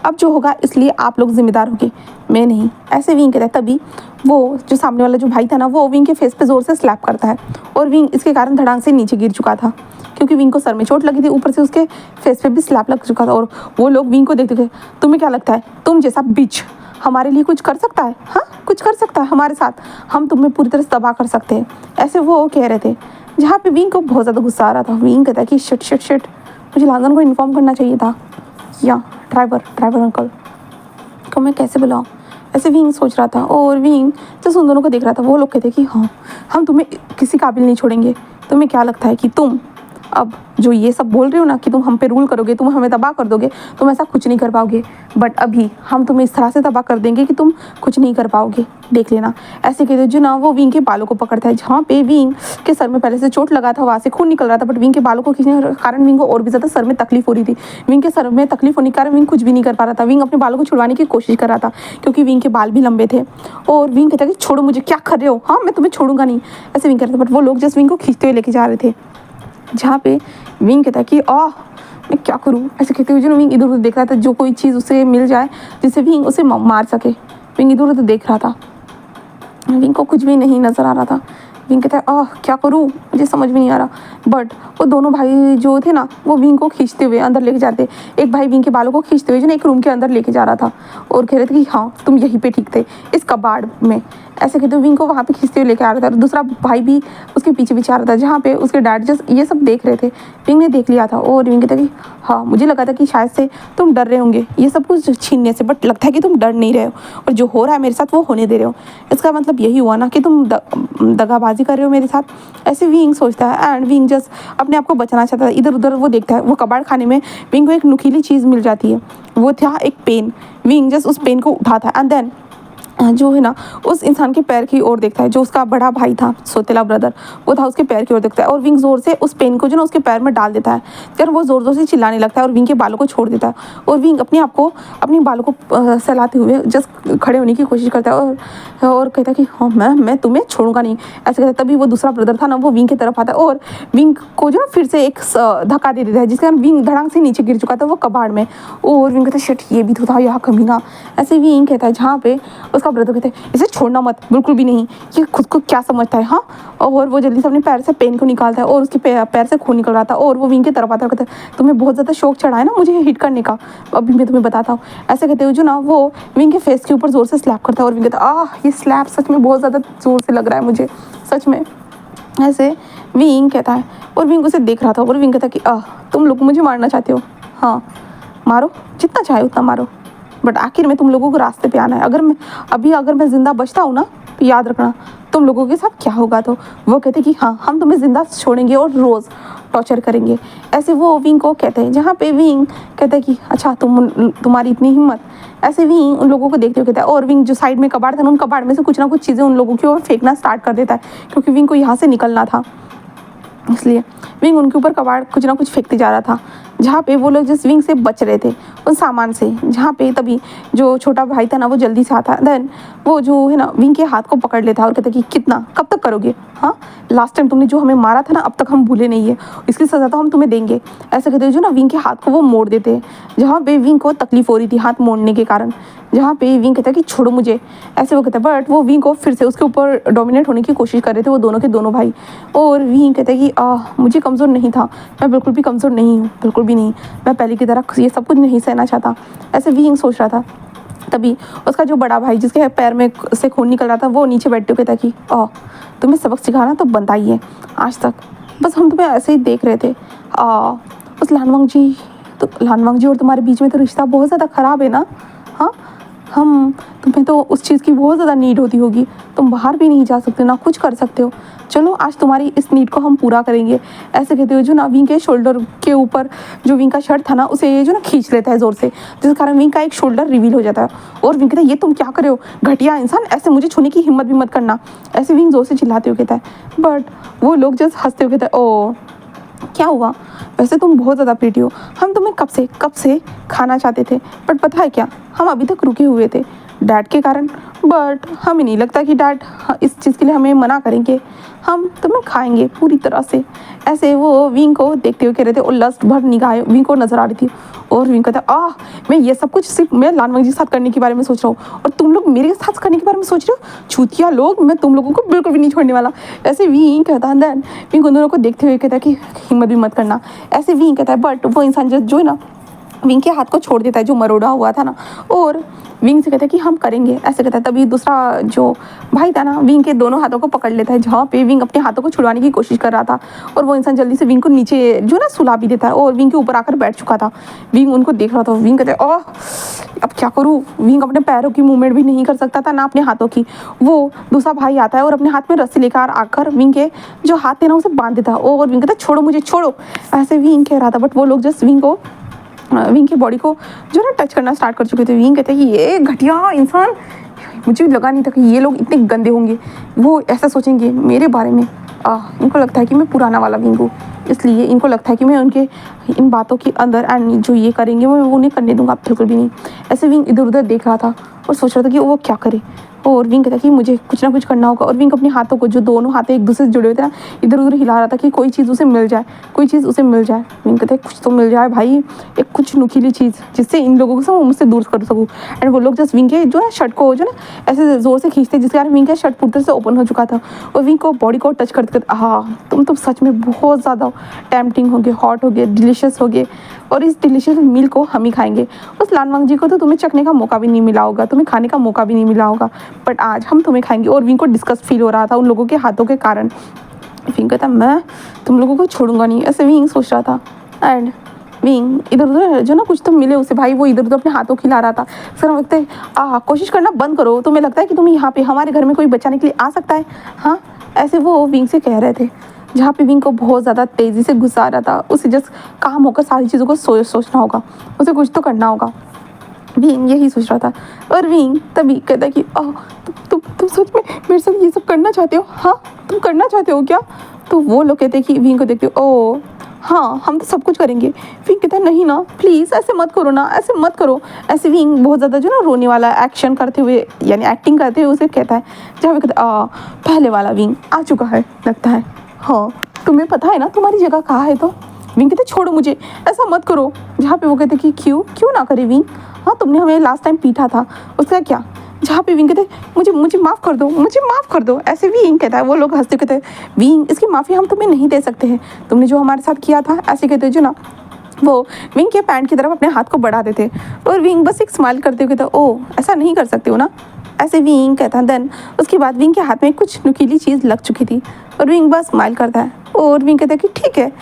अब जो होगा इसलिए आप लोग जिम्मेदार होंगे, मैं नहीं। ऐसे विंग कहता है। तभी वो जो सामने वाला जो भाई था ना, वो विंग के फेस पे ज़ोर से स्लैप करता है और विंग इसके कारण धड़ाम से नीचे गिर चुका था क्योंकि विंग को सर में चोट लगी थी, ऊपर से उसके फेस पे भी स्लैप लग चुका था। और वो लोग विंग को देखते थे, तुम्हें क्या लगता है तुम जैसा बिच हमारे लिए कुछ कर सकता है? हाँ, कुछ कर सकता है हमारे साथ? हम तुम्हें पूरी तरह से तबाह कर सकते हैं, ऐसे वो कह रहे थे। जहाँ पे विंग को बहुत ज़्यादा गुस्सा आ रहा था। विंग कहता है कि शिट शिट शिट, मुझे लाजन को इन्फॉर्म करना चाहिए था, या ड्राइवर अंकल को मैं कैसे बुलाऊँ, ऐसे विंग सोच रहा था। और विंग जैसे उन दोनों को देख रहा था, वो लोग कहते कि हाँ, हम तुम्हें किसी काबिल नहीं छोड़ेंगे। तुम्हें क्या लगता है कि तुम अब जो ये सब बोल रहे हो ना कि तुम हम पे रूल करोगे, तुम हमें तबाह कर दोगे, तुम ऐसा कुछ नहीं कर पाओगे, बट अभी हम तुम्हें इस तरह से तबाह कर देंगे कि तुम कुछ नहीं कर पाओगे, देख लेना। ऐसे कहते जो ना वो विंग के बालों को पकड़ता है, जहाँ पे विंग के सर में पहले से चोट लगा था, वहाँ से खून निकल रहा था, बट विंग के बालों को खींचने के कारण विंग को और भी ज़्यादा सर में तकलीफ हो रही थी। विंग के सर में तकलीफ होने के कारण विंग कुछ भी नहीं कर पा रहा था। विंग अपने बालों को छुड़वाने की कोशिश कर रहा था क्योंकि विंग के बाल भी लंबे थे। और विंग कहता कि छोड़ो मुझे, क्या कर रहे हो, हाँ मैं तुम्हें छोड़ूंगा नहीं, ऐसे विंग कहता था। बट वो लोग जस्ट विंग को खींचते हुए लेके जा रहे थे, जहाँ पे विंग कहता है कि मैं क्या करूँ, ऐसे कहते हुए जो विंग इधर उधर देख रहा था, जो कोई चीज़ उसे मिल जाए जिससे विंग उसे मार सके। विंग इधर उधर देख रहा था, विंग को कुछ भी नहीं नज़र आ रहा था। विंग कहता है क्या करूँ, मुझे समझ में नहीं आ रहा। बट वो दोनों भाई जो थे ना, वो विंग को खींचते हुए अंदर लेके जाते। एक भाई विंग के बालों को खींचते हुए जो ना एक रूम के अंदर लेके जा रहा था और कह रहे थे कि हाँ तुम यहीं पे ठीक थे, इस कबाड़ में, ऐसे कहते हुए विंग को वहाँ पे खींचते हुए लेके आ रहा था। और दूसरा भाई भी उसके पीछे पीछे आ रहा था, जहाँ पे उसके डैड जस्ट ये सब देख रहे थे। विंग ने देख लिया था और विंग कहता कि हाँ, मुझे लगा था कि शायद से तुम डर रहे होंगे ये सब कुछ छीनने से, बट लगता है कि तुम डर नहीं रहे हो और जो हो रहा है मेरे साथ वो होने दे रहे हो। इसका मतलब यही हुआ ना कि तुम दगाबाजी कर रहे हो मेरे साथ, ऐसे विंग सोचता है। एंड विंग जस्ट अपने आप को बचाना चाहता है। इधर उधर वो देखता है, वो कबाड़ खाने में विंग को एक नुकीली चीज़ मिल जाती है, वो था एक पेन। विंग जस्ट उस पेन को उठाता है एंड देन जो है ना उस इंसान के पैर की ओर देखता है, जो उसका बड़ा भाई था, सोतेला ब्रदर, वो था उसके पैर की ओर देखता है। और विंग जोर से उस पेन को जो ना उसके पैर में डाल देता है, फिर वो जोर जोर से चिल्लाने लगता है और विंग के बालों को छोड़ देता है। और विंग अपने आप को अपने बालों को सहलाते हुए जस्ट खड़े होने की कोशिश करता है और कहता है कि हाँ मैं तुम्हें छोड़ूंगा नहीं, ऐसे कहता है। तभी वो दूसरा ब्रदर था ना, वो विंग की तरफ आता है और विंग को जो ना फिर से एक धक्का दे देता है, जिसके कारण विंग धड़ाम से नीचे गिर चुका था वो कबाड़ में। और विंग कहता है शिट, ये भी तो था यहाँ कमीना, ऐसे विंग कहता है। जहाँ पे उसका ब्रदर कहते हैं इसे छोड़ना मत, बिल्कुल भी नहीं, ये खुद को क्या समझता है, हाँ। और वो जल्दी से अपने पैर से पेन को निकालता है और उसके पैर से खून निकल रहा था। और वो विंग की तरफ आता है, कहता है तुम्हें बहुत ज़्यादा शौक चढ़ा है ना मुझे हिट करने का, अभी मैं तुम्हें बताता हूँ, ऐसे कहते हुए जो ना वो विंग के फेस के ऊपर जोर से स्लैप करता है। और विंग कहता है ये स्लैप सच में बहुत ज़्यादा जोर से लग रहा है मुझे, सच में, ऐसे विंग कहता है। और विंग उसे देख रहा था और विंग कहता कि तुम लोग मुझे मारना चाहते हो, हाँ मारो, जितना चाहे उतना मारो, बट आखिर में तुम लोगों को रास्ते पे आना है। अगर मैं ज़िंदा बचता हूँ ना, तो याद रखना तुम लोगों के साथ क्या होगा। तो वो कहते कि हाँ, हम तुम्हें ज़िंदा छोड़ेंगे और रोज़ टॉर्चर करेंगे, ऐसे वो विंग को कहते हैं। जहाँ पे विंग कहता है कि अच्छा तुम्हारी इतनी हिम्मत, ऐसे विंग उन लोगों को देखते हुए कहता है। और विंग जो साइड में कबाड़ था, उन कबाड़ में से कुछ ना कुछ चीज़ें उन लोगों की ओर फेंकना स्टार्ट कर देता है, क्योंकि विंग को यहाँ से निकलना था, इसलिए विंग उनके ऊपर कबाड़ कुछ ना कुछ फेंकते जा रहा था। जहाँ पे वो लोग जिस विंग से बच रहे थे, उन सामान से, जहाँ पे तभी जो छोटा भाई था ना वो जल्दी से आता, देन वो जो है ना विंग के हाथ को पकड़ लेता और कहता कि कितना, कब तक करोगे, हाँ लास्ट टाइम तुमने जो हमें मारा था ना अब तक हम भूले नहीं है, इसकी सज़ा तो हम तुम्हें देंगे। ऐसे कहते जो ना विंग के हाथ को वो मोड़ देते हैं, जहाँ पे विंग को तकलीफ हो रही थी हाथ मोड़ने के कारण, जहाँ पे विंग कहता है कि छोड़ो मुझे, ऐसे वो कहता है। बट वो विंग को फिर से उसके ऊपर डोमिनेट होने की कोशिश कर रहे थे वो दोनों के दोनों भाई। और विंग कहता है कि मुझे कमज़ोर नहीं था, मैं बिल्कुल भी कमज़ोर नहीं हूँ, बिल्कुल भी नहीं, मैं पहले की तरह ये सब कुछ नहीं सहना चाहता, ऐसे विंग सोच रहा था। तभी उसका जो बड़ा भाई जिसके पैर में से खून निकल रहा था वो नीचे बैठ के कहता कि तुम्हें सबक सिखाना तो बनता ही है, आज तक बस हम तुम्हें ऐसे ही देख रहे थे। उस लानवांग जी और तुम्हारे बीच में तो रिश्ता बहुत ज़्यादा ख़राब है ना, हाँ तुम्हें तो उस चीज़ की बहुत ज़्यादा नीड होती होगी, तुम बाहर भी नहीं जा सकते ना कुछ कर सकते हो, चलो आज तुम्हारी इस नीड को हम पूरा करेंगे। ऐसे कहते हुए जो ना विंग के शोल्डर के ऊपर जो विंग का शर्ट था ना उसे ये जो ना खींच लेता है ज़ोर से, जिस कारण विंग का एक शोल्डर रिवील हो जाता है। और विंग कहता है ये तुम क्या कर रहे हो घटिया इंसान, ऐसे मुझे छूने की हिम्मत भी मत करना, ऐसे विंग ज़ोर से चिल्लाते हुए कहता है। बट वो लोग जस्ट हंसते हुए कहते हैं ओ क्या हुआ, वैसे तुम बहुत ज़्यादा प्रीटी हो, हम तुम्हें कब से खाना चाहते थे, बट पता है क्या हम अभी तक रुके हुए थे डैड के कारण, बट हमें नहीं लगता कि डैड इस चीज़ के लिए हमें मना करेंगे, हम तुम्हें खाएंगे पूरी तरह से। ऐसे वो विंग को देखते हुए कह रहे थे और लस्ट भर निगाहें विंग को नजर आ रही थी। और विंग कहता मैं ये सब कुछ सिर्फ मैं लानवांग जी के साथ करने के बारे में सोच रहा हूँ और तुम लोग मेरे साथ करने के बारे में सोच रहे हो, छूतिया लोग, मैं तुम लोगों को बिल्कुल भी नहीं छोड़ने वाला। ऐसे विंग कहता है, देन विंग उन दोनों को देखते हुए कहता है कि हिम्मत भी मत करना, ऐसे विंग कहता है। बट वो इंसान जो है ना विंग के हाथ को छोड़ देता है जो मरोड़ा हुआ था ना, और विंग से कहता है कि हम करेंगे, ऐसे कहता है। तभी दूसरा जो भाई था ना विंग के दोनों हाथों को पकड़ लेता है, जहाँ पे विंग अपने हाथों को छुड़वाने की कोशिश कर रहा था, और वो इंसान जल्दी से विंग को नीचे जो ना सुला भी देता है और विंग के ऊपर आकर बैठ चुका था। विंग उनको देख रहा था, विंग कहते हैं अब क्या करूँ, विंग अपने पैरों की मूवमेंट भी नहीं कर सकता था ना अपने हाथों की। वो दूसरा भाई आता है और अपने हाथ में रस्सी लेकर आकर विंग के जो हाथ थे ना उसे बांध देता है, और विंग कहता है छोड़ो मुझे छोड़ो, ऐसे विंग कह रहा था। बट वो लोग जस्ट विंग की बॉडी को जो ना टच करना स्टार्ट कर चुके थे। विंग कहते हैं कि ये घटिया इंसान, मुझे लगा नहीं था कि ये लोग इतने गंदे होंगे, वो ऐसा सोचेंगे मेरे बारे में। इनको लगता है कि मैं पुराना वाला विंग हूँ, इसलिए इनको लगता है कि मैं उनके इन बातों के अंदर एंड जो ये करेंगे मैं उन्हें करने दूंगा बिल्कुल भी नहीं। ऐसे विंग इधर उधर देख रहा था और सोच रहा था कि वो क्या करे, और विंग कहता कि मुझे कुछ ना कुछ करना होगा। और विंग अपने हाथों को जो दोनों हाथ एक दूसरे से जुड़े हुए थे ना इधर उधर हिला रहा था कि कोई चीज़ उसे मिल जाए, कोई चीज़ उसे मिल जाए। विंग कहते कुछ तो मिल जाए भाई, एक कुछ नुकीली चीज़ जिससे इन लोगों को मुझसे दूर कर सकूँ। एंड वो लोग जस्ट विंग के जो है शर्ट को जो ना ऐसे ज़ोर से खींचते जिसके कारण विंग का शर्ट पूरी तरह से ओपन हो चुका था, और विंग को बॉडी को टच करते करते तुम तो सच में बहुत ज़्यादा टेम्पटिंग हो गए, हॉट हो गए, डिलीशियस हो गए, और इस डिलीशियस मील को हम ही खाएंगे। उस लानवांग जी को तो तुम्हें चखने का मौका भी नहीं मिला होगा, तुम्हें खाने का मौका भी नहीं मिला होगा, बट आज हम तुम्हें खाएंगे। और विंग को डिस्कस फील हो रहा था उन लोगों के हाथों के कारण। विंग कहता मैं तुम लोगों को छोड़ूंगा नहीं, ऐसे विंग सोच रहा था। एंड विंग इधर उधर जो ना कुछ तो मिले उसे भाई, वो इधर उधर अपने हाथों खिला रहा था। फिर हम लगता है कोशिश करना बंद करो, तुम्हें लगता है कि तुम यहाँ पे हमारे घर में कोई बचाने के लिए आ सकता है, हाँ ऐसे वो विंग से कह रहे थे। जहाँ पे विंग को बहुत ज़्यादा तेज़ी से गुस्सा आ रहा था, उसे जस्ट काम होकर सारी चीज़ों को सोचना होगा, उसे कुछ तो करना होगा। विंग यही सोच रहा था। और विंग तभी कहता कि तुम सच में मेरे साथ ये सब करना चाहते हो, हाँ तुम करना चाहते हो क्या। तो वो लोग कहते हैं कि विंग को देखते हो ओ हाँ हम तो सब कुछ करेंगे। विंग कहता है नहीं ना प्लीज़ ऐसे मत करो ना, ऐसे मत करो। ऐसे विंग बहुत ज़्यादा जो ना रोने वाला एक्शन करते हुए यानी एक्टिंग करते हुए उसे कहता है, जहाँ पे कहता है पहले वाला विंग आ चुका है लगता है, हाँ तुम्हें पता है ना तुम्हारी जगह कहाँ है। तो विंग कहते छोड़ो मुझे, ऐसा मत करो। जहाँ पे वो कहते कि क्यों ना करे विंग, हाँ तुमने हमें लास्ट टाइम पीटा था उसका क्या। जहाँ पे विंग कहते मुझे माफ़ कर दो, मुझे माफ़ कर दो। ऐसे विंग कहता है, वो लोग हंसते कहते हैं विंग इसकी माफ़ी हम तुम्हें नहीं दे सकते हैं, तुमने जो हमारे साथ किया था। ऐसे कहते जो ना वो विंग के पैंट की तरफ अपने हाथ को बढ़ा देते, और विंग बस एक स्माइल करते हुए कहता ओ ऐसा नहीं कर सकते हो ना, ऐसे विंग कहता है। देन उसके बाद विंग के हाथ में कुछ नुकीली चीज़ लग चुकी थी, और विंग बस स्माइल करता है, और विंग कहता है कि ठीक है।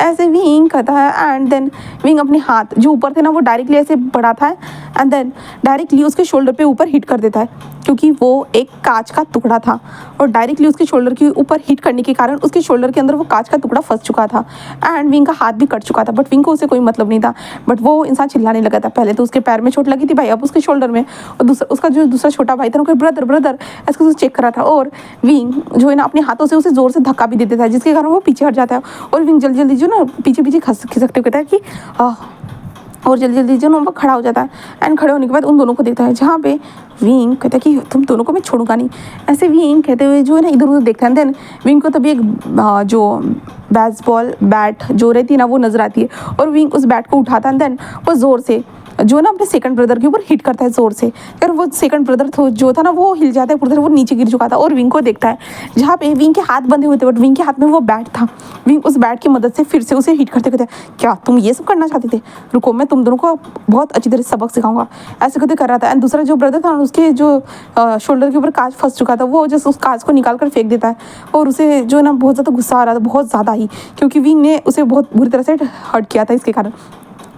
ऐसे विंग कहता है, एंड देन विंग अपने हाथ जो ऊपर थे ना वो डायरेक्टली ऐसे बढ़ाता है, एंड देन डायरेक्टली उसके शोल्डर पे ऊपर हिट कर देता है, क्योंकि वो एक कांच का टुकड़ा था, और डायरेक्टली उसके शोल्डर के ऊपर हिट करने के कारण उसके शोल्डर के अंदर वो कांच का टुकड़ा फंस चुका था, एंड विंग का हाथ भी कट चुका था। बट विंग को उसे कोई मतलब नहीं था, बट वो इंसान चिल्लाने लगा था। पहले तो उसके पैर में चोट लगी थी भाई, अब उसके शोल्डर में, और उसका जो दूसरा छोटा भाई था ना ब्रदर ऐसे उसे चेक करा था, और विंग जो है ना अपने हाथों से उसे जोर से धक्का भी दे देता है, जिसके कारण वो पीछे हट जाता है, और विंग जल्दी जो ना पीछे खिसकते हुए कहता है कि और जल्दी जल्दी जो ना वो खड़ा हो जाता है। एंड खड़े होने के बाद उन दोनों को देखता है, जहाँ पे विंग कहता है कि तुम दोनों को मैं छोड़ूंगा नहीं। ऐसे विंग कहते हुए जो है ना इधर उधर देखता है। देन विंग को तभी एक जो बेसबॉल बैट जो रहती है ना वो नजर आती है, और विंग उस बैट को उठाता है। देन वो जोर से जो ना अपने सेकंड ब्रदर के ऊपर हिट करता है जोर से। फिर वो सेकंड ब्रदर जो था ना वो हिल जाता है पूरी तरह, वो नीचे गिर चुका था। और विंग को देखता है जहाँ पे विंग के हाथ बंधे हुए थे, बट विंग के हाथ में वो बैट था। विंग उस बैट की मदद से फिर से उसे हिट करते कहते क्या तुम ये सब करना चाहते थे, रुको मैं तुम दोनों को बहुत अच्छी तरह से सबक सिखाऊंगा, ऐसे करते कर रहा था। एंड दूसरा जो ब्रदर था उसके जो शोल्डर के ऊपर कांच फंस चुका था, वो जस्ट उस कांच को निकाल कर फेंक देता है। और उसे जो ना बहुत ज़्यादा गुस्सा आ रहा था, बहुत ज़्यादा ही, क्योंकि विंग ने उसे बहुत बुरी तरह से हर्ट किया था। इसके कारण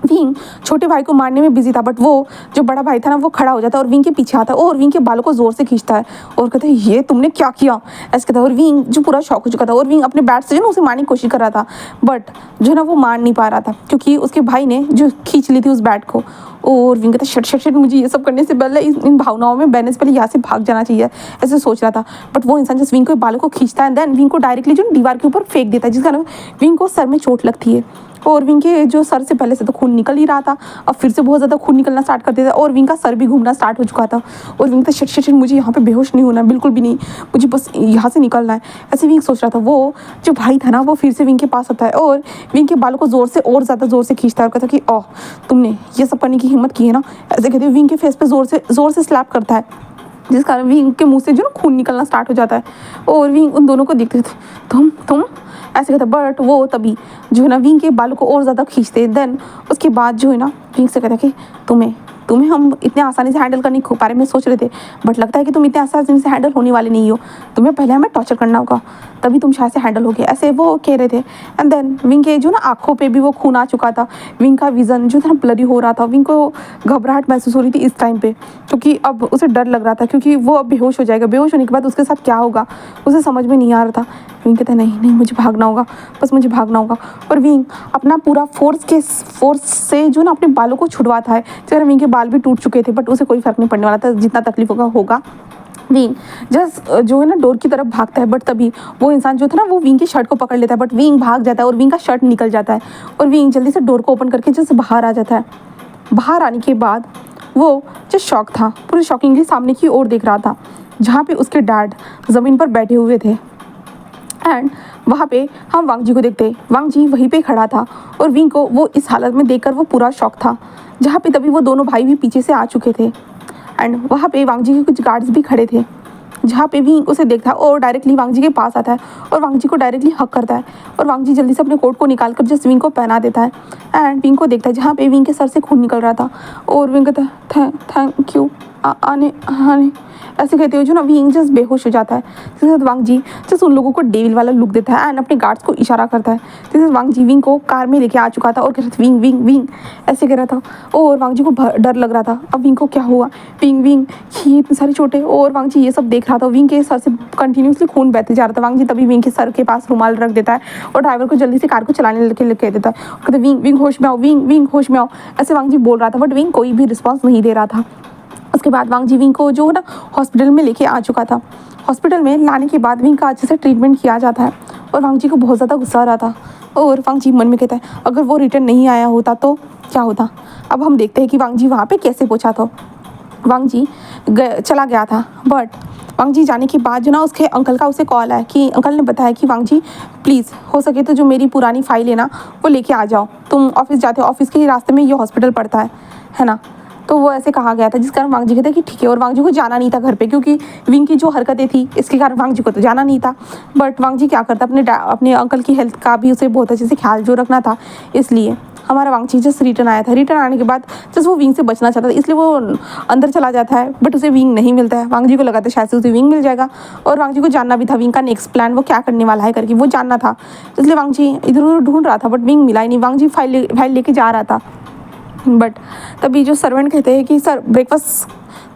विंग छोटे भाई को मारने में बिजी था, बट वो जो बड़ा भाई था ना वो खड़ा हो जाता है और विंग के पीछे आता है और विंग के बालों को जोर से खींचता है और कहता है ये तुमने क्या किया, ऐसे कहता है। और विंग जो पूरा शॉक हो चुका था, और विंग अपने बैट से जो ना उसे मारने की कोशिश कर रहा था, बट जो ना वो मार नहीं पा रहा था क्योंकि उसके भाई ने जो खींच ली थी उस बैट को। और विंग कहता है शट शट शट, मुझे ये सब करने से पहले इन भावनाओं में बहने से पहले यहाँ से भाग जाना चाहिए, ऐसे सोच रहा था। बट वो इंसान जिस विंग को बालों को खींचता है, देन विंग को डायरेक्टली जो दीवार के ऊपर फेंक देता है, जिस कारण विंग को सर में चोट लगती है। और विंग के जो सर से पहले से तो खून निकल ही रहा था, अब फिर से बहुत ज़्यादा खून निकलना स्टार्ट कर देता है, और विंग का सर भी घूमना स्टार्ट हो चुका था। और विंग का शट शट शट, मुझे यहाँ पे बेहोश नहीं होना, बिल्कुल भी नहीं, मुझे बस यहाँ से निकलना है, ऐसे विंग सोच रहा था। वो जो भाई था ना वो फिर से विंग के पास आता है और विंग के बालों को ज़ोर से और ज़्यादा ज़ोर से खींचता है और कहता है कि ओह तुमने ये सब करने की हिम्मत की है ना, ऐसे कहते हुए विंग के फेस पे ज़ोर से स्लैप करता है, जिस कारण विंग के मुंह से जो ना खून निकलना स्टार्ट हो जाता है। और विंग उन दोनों को देखते थे, तुम ऐसे कहता, बट वो तभी जो है ना विंग के बालों को और ज़्यादा खींचते हैं। देन उसके बाद जो है ना विंग से कहता कि तुम्हें हम इतने आसानी से हैंडल करने के बारे में सोच रहे थे, बट लगता है कि तुम इतने आसानी से हैंडल होने वाले नहीं हो, तुम्हें पहले हमें टॉर्चर करना होगा तभी तुम शायद से हैंडल होगे, ऐसे वो कह रहे थे। एंड देन विंग के जो ना आंखों पे भी वो खून आ चुका था, विंग का विजन जो था ब्लरी हो रहा था, विंग को घबराहट महसूस हो रही थी इस टाइम पे, क्योंकि अब उसे डर लग रहा था क्योंकि वो अब बेहोश हो जाएगा, बेहोश होने के बाद उसके साथ क्या होगा उसे समझ में नहीं आ रहा था। विंग कहता नहीं मुझे भागना होगा, बस मुझे भागना होगा। और विंग अपना पूरा फोर्स से जो ना अपने बालों को छुड़वाता है, जैसे विंग के बाल भी टूट चुके थे, बट उसे कोई फर्क नहीं पड़ने वाला था, जितना तकलीफ होगा। विंग जस्ट जो है ना डोर की तरफ भागता है, बट तभी वो इंसान जो था ना वो विंग की शर्ट को पकड़ लेता है, बट विंग भाग जाता है और विंग का शर्ट निकल जाता है और विंग जल्दी से डोर को ओपन करके जस्ट बाहर आ जाता है। बाहर आने के बाद वो जो शॉक था पूरे शॉकिंगली सामने की ओर देख रहा था, जहाँ पे उसके डैड ज़मीन पर बैठे हुए थे। एंड वहाँ पे हम वांग जी को देखते, वांग जी वहीं पे खड़ा था और विंग को वो इस हालत में देखकर वो पूरा शॉक था, जहाँ पे तभी वो दोनों भाई भी पीछे से आ चुके थे। एंड वहाँ पे वांग जी के कुछ गार्ड्स भी खड़े थे, जहाँ पे विंग उसे देखता है और डायरेक्टली वांग जी के पास आता है और वांग जी को डायरेक्टली हक करता है और वांग जी जल्दी से अपने कोट को निकाल कर जस्ट विंग को पहना देता है। एंड विंग को देखता है जहाँ पे विंग के सर से खून निकल रहा था और विंग कहता है थैंक यू आने ऐसे कहते हुए जो ना विंग जस्ट बेहोश हो जाता है। जिसके साथ वांग जी जस्ट उन लोगों को डेविल वाला लुक देता है एंड अपने गार्ड्स को इशारा करता है। जिससे वांग जी विंग को कार में लेके आ चुका था और कहता था विंग विंग विंग ऐसे कह रहा था और वांग जी को डर लग रहा था अब विंग को क्या हुआ, विंग विंग ये इतनी सारी चोटें, और वांग जी ये सब देख रहा था। विंग के सर से कंटिन्यूसली खून बहते जा रहा था। वांग जी तभी विंग के सर के पास रुमाल रख देता है और ड्राइवर को जल्दी से कार को चलाने के लिए कह देता है, कहते विंग विंग होश में आओ, विंग विंग होश में आओ, ऐसे वांग जी बोल रहा था, बट विंग कोई भी रिस्पॉन्स नहीं दे रहा था। उसके बाद वांग जी विंग को जो ना हॉस्पिटल में लेके आ चुका था। हॉस्पिटल में लाने के बाद विंग का अच्छे से ट्रीटमेंट किया जाता है और वांग जी को बहुत ज़्यादा गुस्सा आ रहा था और वांग जी मन में कहता है अगर वो रिटर्न नहीं आया होता तो क्या होता। अब हम देखते हैं कि वांग जी वहाँ पे कैसे पहुँचा था। वांग जी चला गया था, बट वांग जी जाने के बाद जो ना उसके अंकल का उसे कॉल आया कि अंकल ने बताया कि वांग जी प्लीज़ हो सके तो जो मेरी पुरानी फाइल है ना वो लेके आ जाओ, तुम ऑफिस जाते हो, ऑफिस के ही रास्ते में ये हॉस्पिटल पड़ता है ना। तो वो ऐसे कहा गया था, जिस कारण वांग जी कहते कि ठीक है। और वांग जी को जाना नहीं था घर पे क्योंकि विंग की जो हरकतें थी इसके कारण वांग जी को तो जाना नहीं था। बट वांग जी क्या करता, अपने अंकल की हेल्थ का भी उसे बहुत अच्छे से ख्याल जो रखना था, इसलिए हमारा वांग जी जस्ट रिटर्न आया था। रिटर्न आने के बाद जस्ट वो विंग से बचना चाहता था, इसलिए वो अंदर चला जाता है, बट उसे विंग नहीं मिलता है। वांग जी को लगा था शायद से उसे विंग मिल जाएगा और वांग जी को जानना भी था विंग का नेक्स्ट प्लान वो क्या करने वाला है करके वो जानना था, इसलिए वांग जी इधर उधर ढूंढ रहा था, बट विंग मिला ही नहीं। वांग जी फाइल लेके जा रहा था, बट तभी जो सर्वेंट कहते हैं कि सर ब्रेकफास्ट,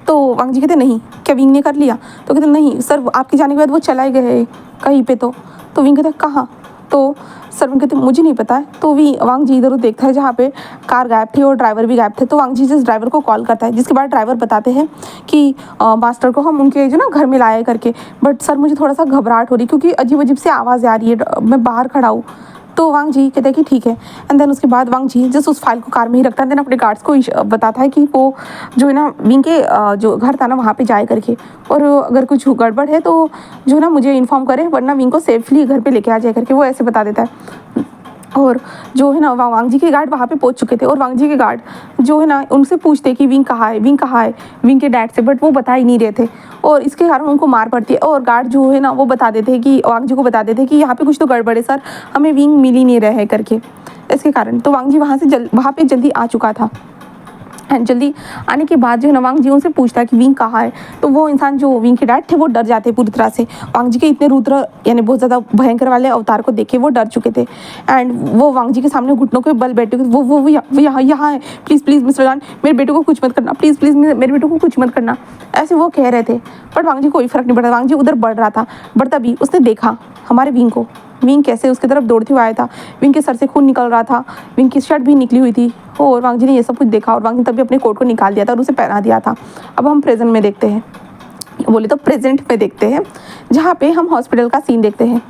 तो वांग जी कहते नहीं, क्या विंग ने कर लिया? तो कहते नहीं सर, आपके जाने के बाद वो चला ही गए कहीं पे। तो विंग कहते कहाँ? तो सर्वेंट कहते मुझे नहीं पता है। तो वांग जी इधर देखता है जहाँ पे कार गायब थी और ड्राइवर भी गायब थे। तो वांग जी जिस ड्राइवर को कॉल करता है, जिसके बाद ड्राइवर बताते हैं कि मास्टर को हम उनके जो ना घर में लाए करके, बट सर मुझे थोड़ा सा घबराहट हो रही क्योंकि अजीब अजीब से आवाज़ आ रही है, मैं बाहर खड़ा हूँ। तो वांग जी कहते हैं कि ठीक है। एंड देन उसके बाद वांग जी जस्ट उस फाइल को कार में ही रखता है, देन अपने गार्ड्स को बताता है कि वो जो है ना विंग के जो घर था ना वहाँ पे जाए करके, और अगर कुछ गड़बड़ है तो जो है ना मुझे इन्फॉर्म करे, वरना विंग को सेफली घर पे लेके आ जाए करके, वो ऐसे बता देता है। और जो है ना वांग जी के गार्ड वहाँ पे पहुँच चुके थे, और वांग जी के गार्ड जो है ना उनसे पूछते कि विंग कहाँ है, विंग कहाँ है, विंग के डैड से, बट वो बता ही नहीं रहे थे, और इसके कारण उनको मार पड़ती है। और गार्ड जो है ना वो बता देते हैं कि वांग जी को बता देते हैं कि यहाँ पे कुछ तो गड़बड़ है सर, हमें विंग मिल ही नहीं रहा है करके। इसके कारण तो वांग जी वहाँ पे जल्दी आ चुका था। एंड जल्दी आने के बाद जो है ना वांग जी उनसे पूछता है कि विंग कहाँ है, तो वो इंसान जो विंग के डैड थे वो डर जाते पूरी तरह से। वांग जी के इतने रुद्र यानी बहुत ज़्यादा भयंकर वाले अवतार को देख के वो डर चुके थे, एंड वो वांग जी के सामने घुटनों के बल बैठे, वो यहाँ है, प्लीज़ प्लीज़ मिस्टर जान मेरे बेटे को कुछ मत करना, प्लीज़ प्लीज़ मेरे बेटे को कुछ मत करना, ऐसे वो कह रहे थे। बट वांग जी कोई फ़र्क नहीं पड़ा, वांग जी उधर बढ़ रहा था, बढ़ता भी उसने देखा हमारे विंग को, विंग कैसे उसकी तरफ दौड़ते हुए आया था, विंग के सर से खून निकल रहा था, विंग की शर्ट भी निकली हुई थी, और वांग जी ने ये सब कुछ देखा, और वांग जी तभी अपने कोट को निकाल दिया था और उसे पहना दिया था। अब हम प्रेजेंट में देखते हैं, बोले तो प्रेजेंट में देखते हैं, जहाँ पे हम हॉस्पिटल का सीन देखते हैं,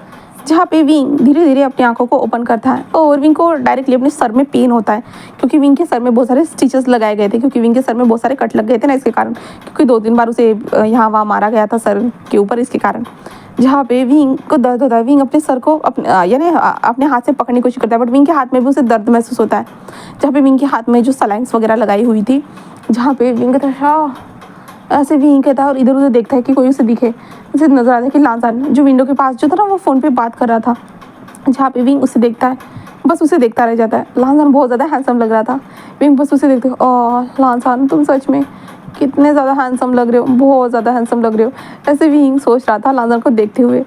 जहाँ पे विंग धीरे धीरे अपनी आंखों को ओपन करता है, और विंग को डायरेक्टली अपने सर में पेन होता है, क्योंकि विंग के सर में बहुत सारे स्टिचेस लगाए गए थे, क्योंकि विंग के सर में बहुत सारे कट लग गए थे ना इसके कारण, क्योंकि 2-3 बार उसे यहाँ वहाँ मारा गया था सर के ऊपर, इसके कारण जहाँ पे विंग को दर्द होता है, विंग अपने सर को यानी अपने हाथ से पकड़ने की कोशिश करता है, बट विंग के हाथ में भी उसे दर्द महसूस होता है, जहाँ पे विंग के हाथ में जो सलाइंस वगैरह लगाई हुई थी, जहाँ पे विंग कहता ऐसे विंग कहता है और इधर उधर देखता है कि कोई उसे दिखे, उसे नजर आता है कि लांसान जो विंडो के पास जो था ना वो फ़ोन पे बात कर रहा था, जहाँ पे विंग उसे देखता है, बस उसे देखता रह जाता है। लांसान बहुत ज़्यादा हैंडसम लग रहा था, विंग बस उसे देखते लांसान तुम सच में कितने ज़्यादा हैंडसम लग रहे हो, बहुत ज़्यादा हैंडसम लग रहे हो, ऐसे विंग सोच रहा था लांसान को देखते हुए।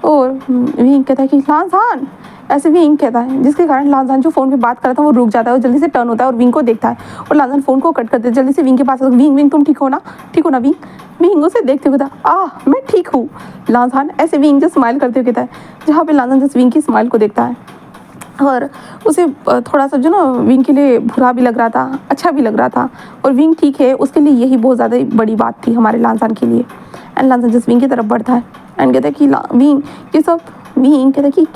और विंग कहता है कि लांसान, ऐसे विंग कहता है, जिसके कारण लांसान जो फ़ोन पे बात कर रहा था वो रुक जाता है और जल्दी से टर्न होता है और विंग को देखता है, और लांसान फ़ोन को कट करते जल्दी से विंग के पास, विंग तुम ठीक हो ना, ठीक हो ना विंग, विंग उसे देखते हुए था मैं ठीक हूँ लांसान, ऐसे विंग जो स्माइल करते हुए कहता है, जहाँ पे लांसान जिस विंग की स्माइल को देखता है, और उसे थोड़ा सा जो ना विंग के लिए बुरा भी लग रहा था, अच्छा भी लग रहा था, और विंग ठीक है उसके लिए यही बहुत ज़्यादा बड़ी बात थी हमारे लांसान के लिए। एंड लांसान जिस विंग की तरफ बढ़ता है एंड कहता है कि विंग ये सब, विंग कहता है कि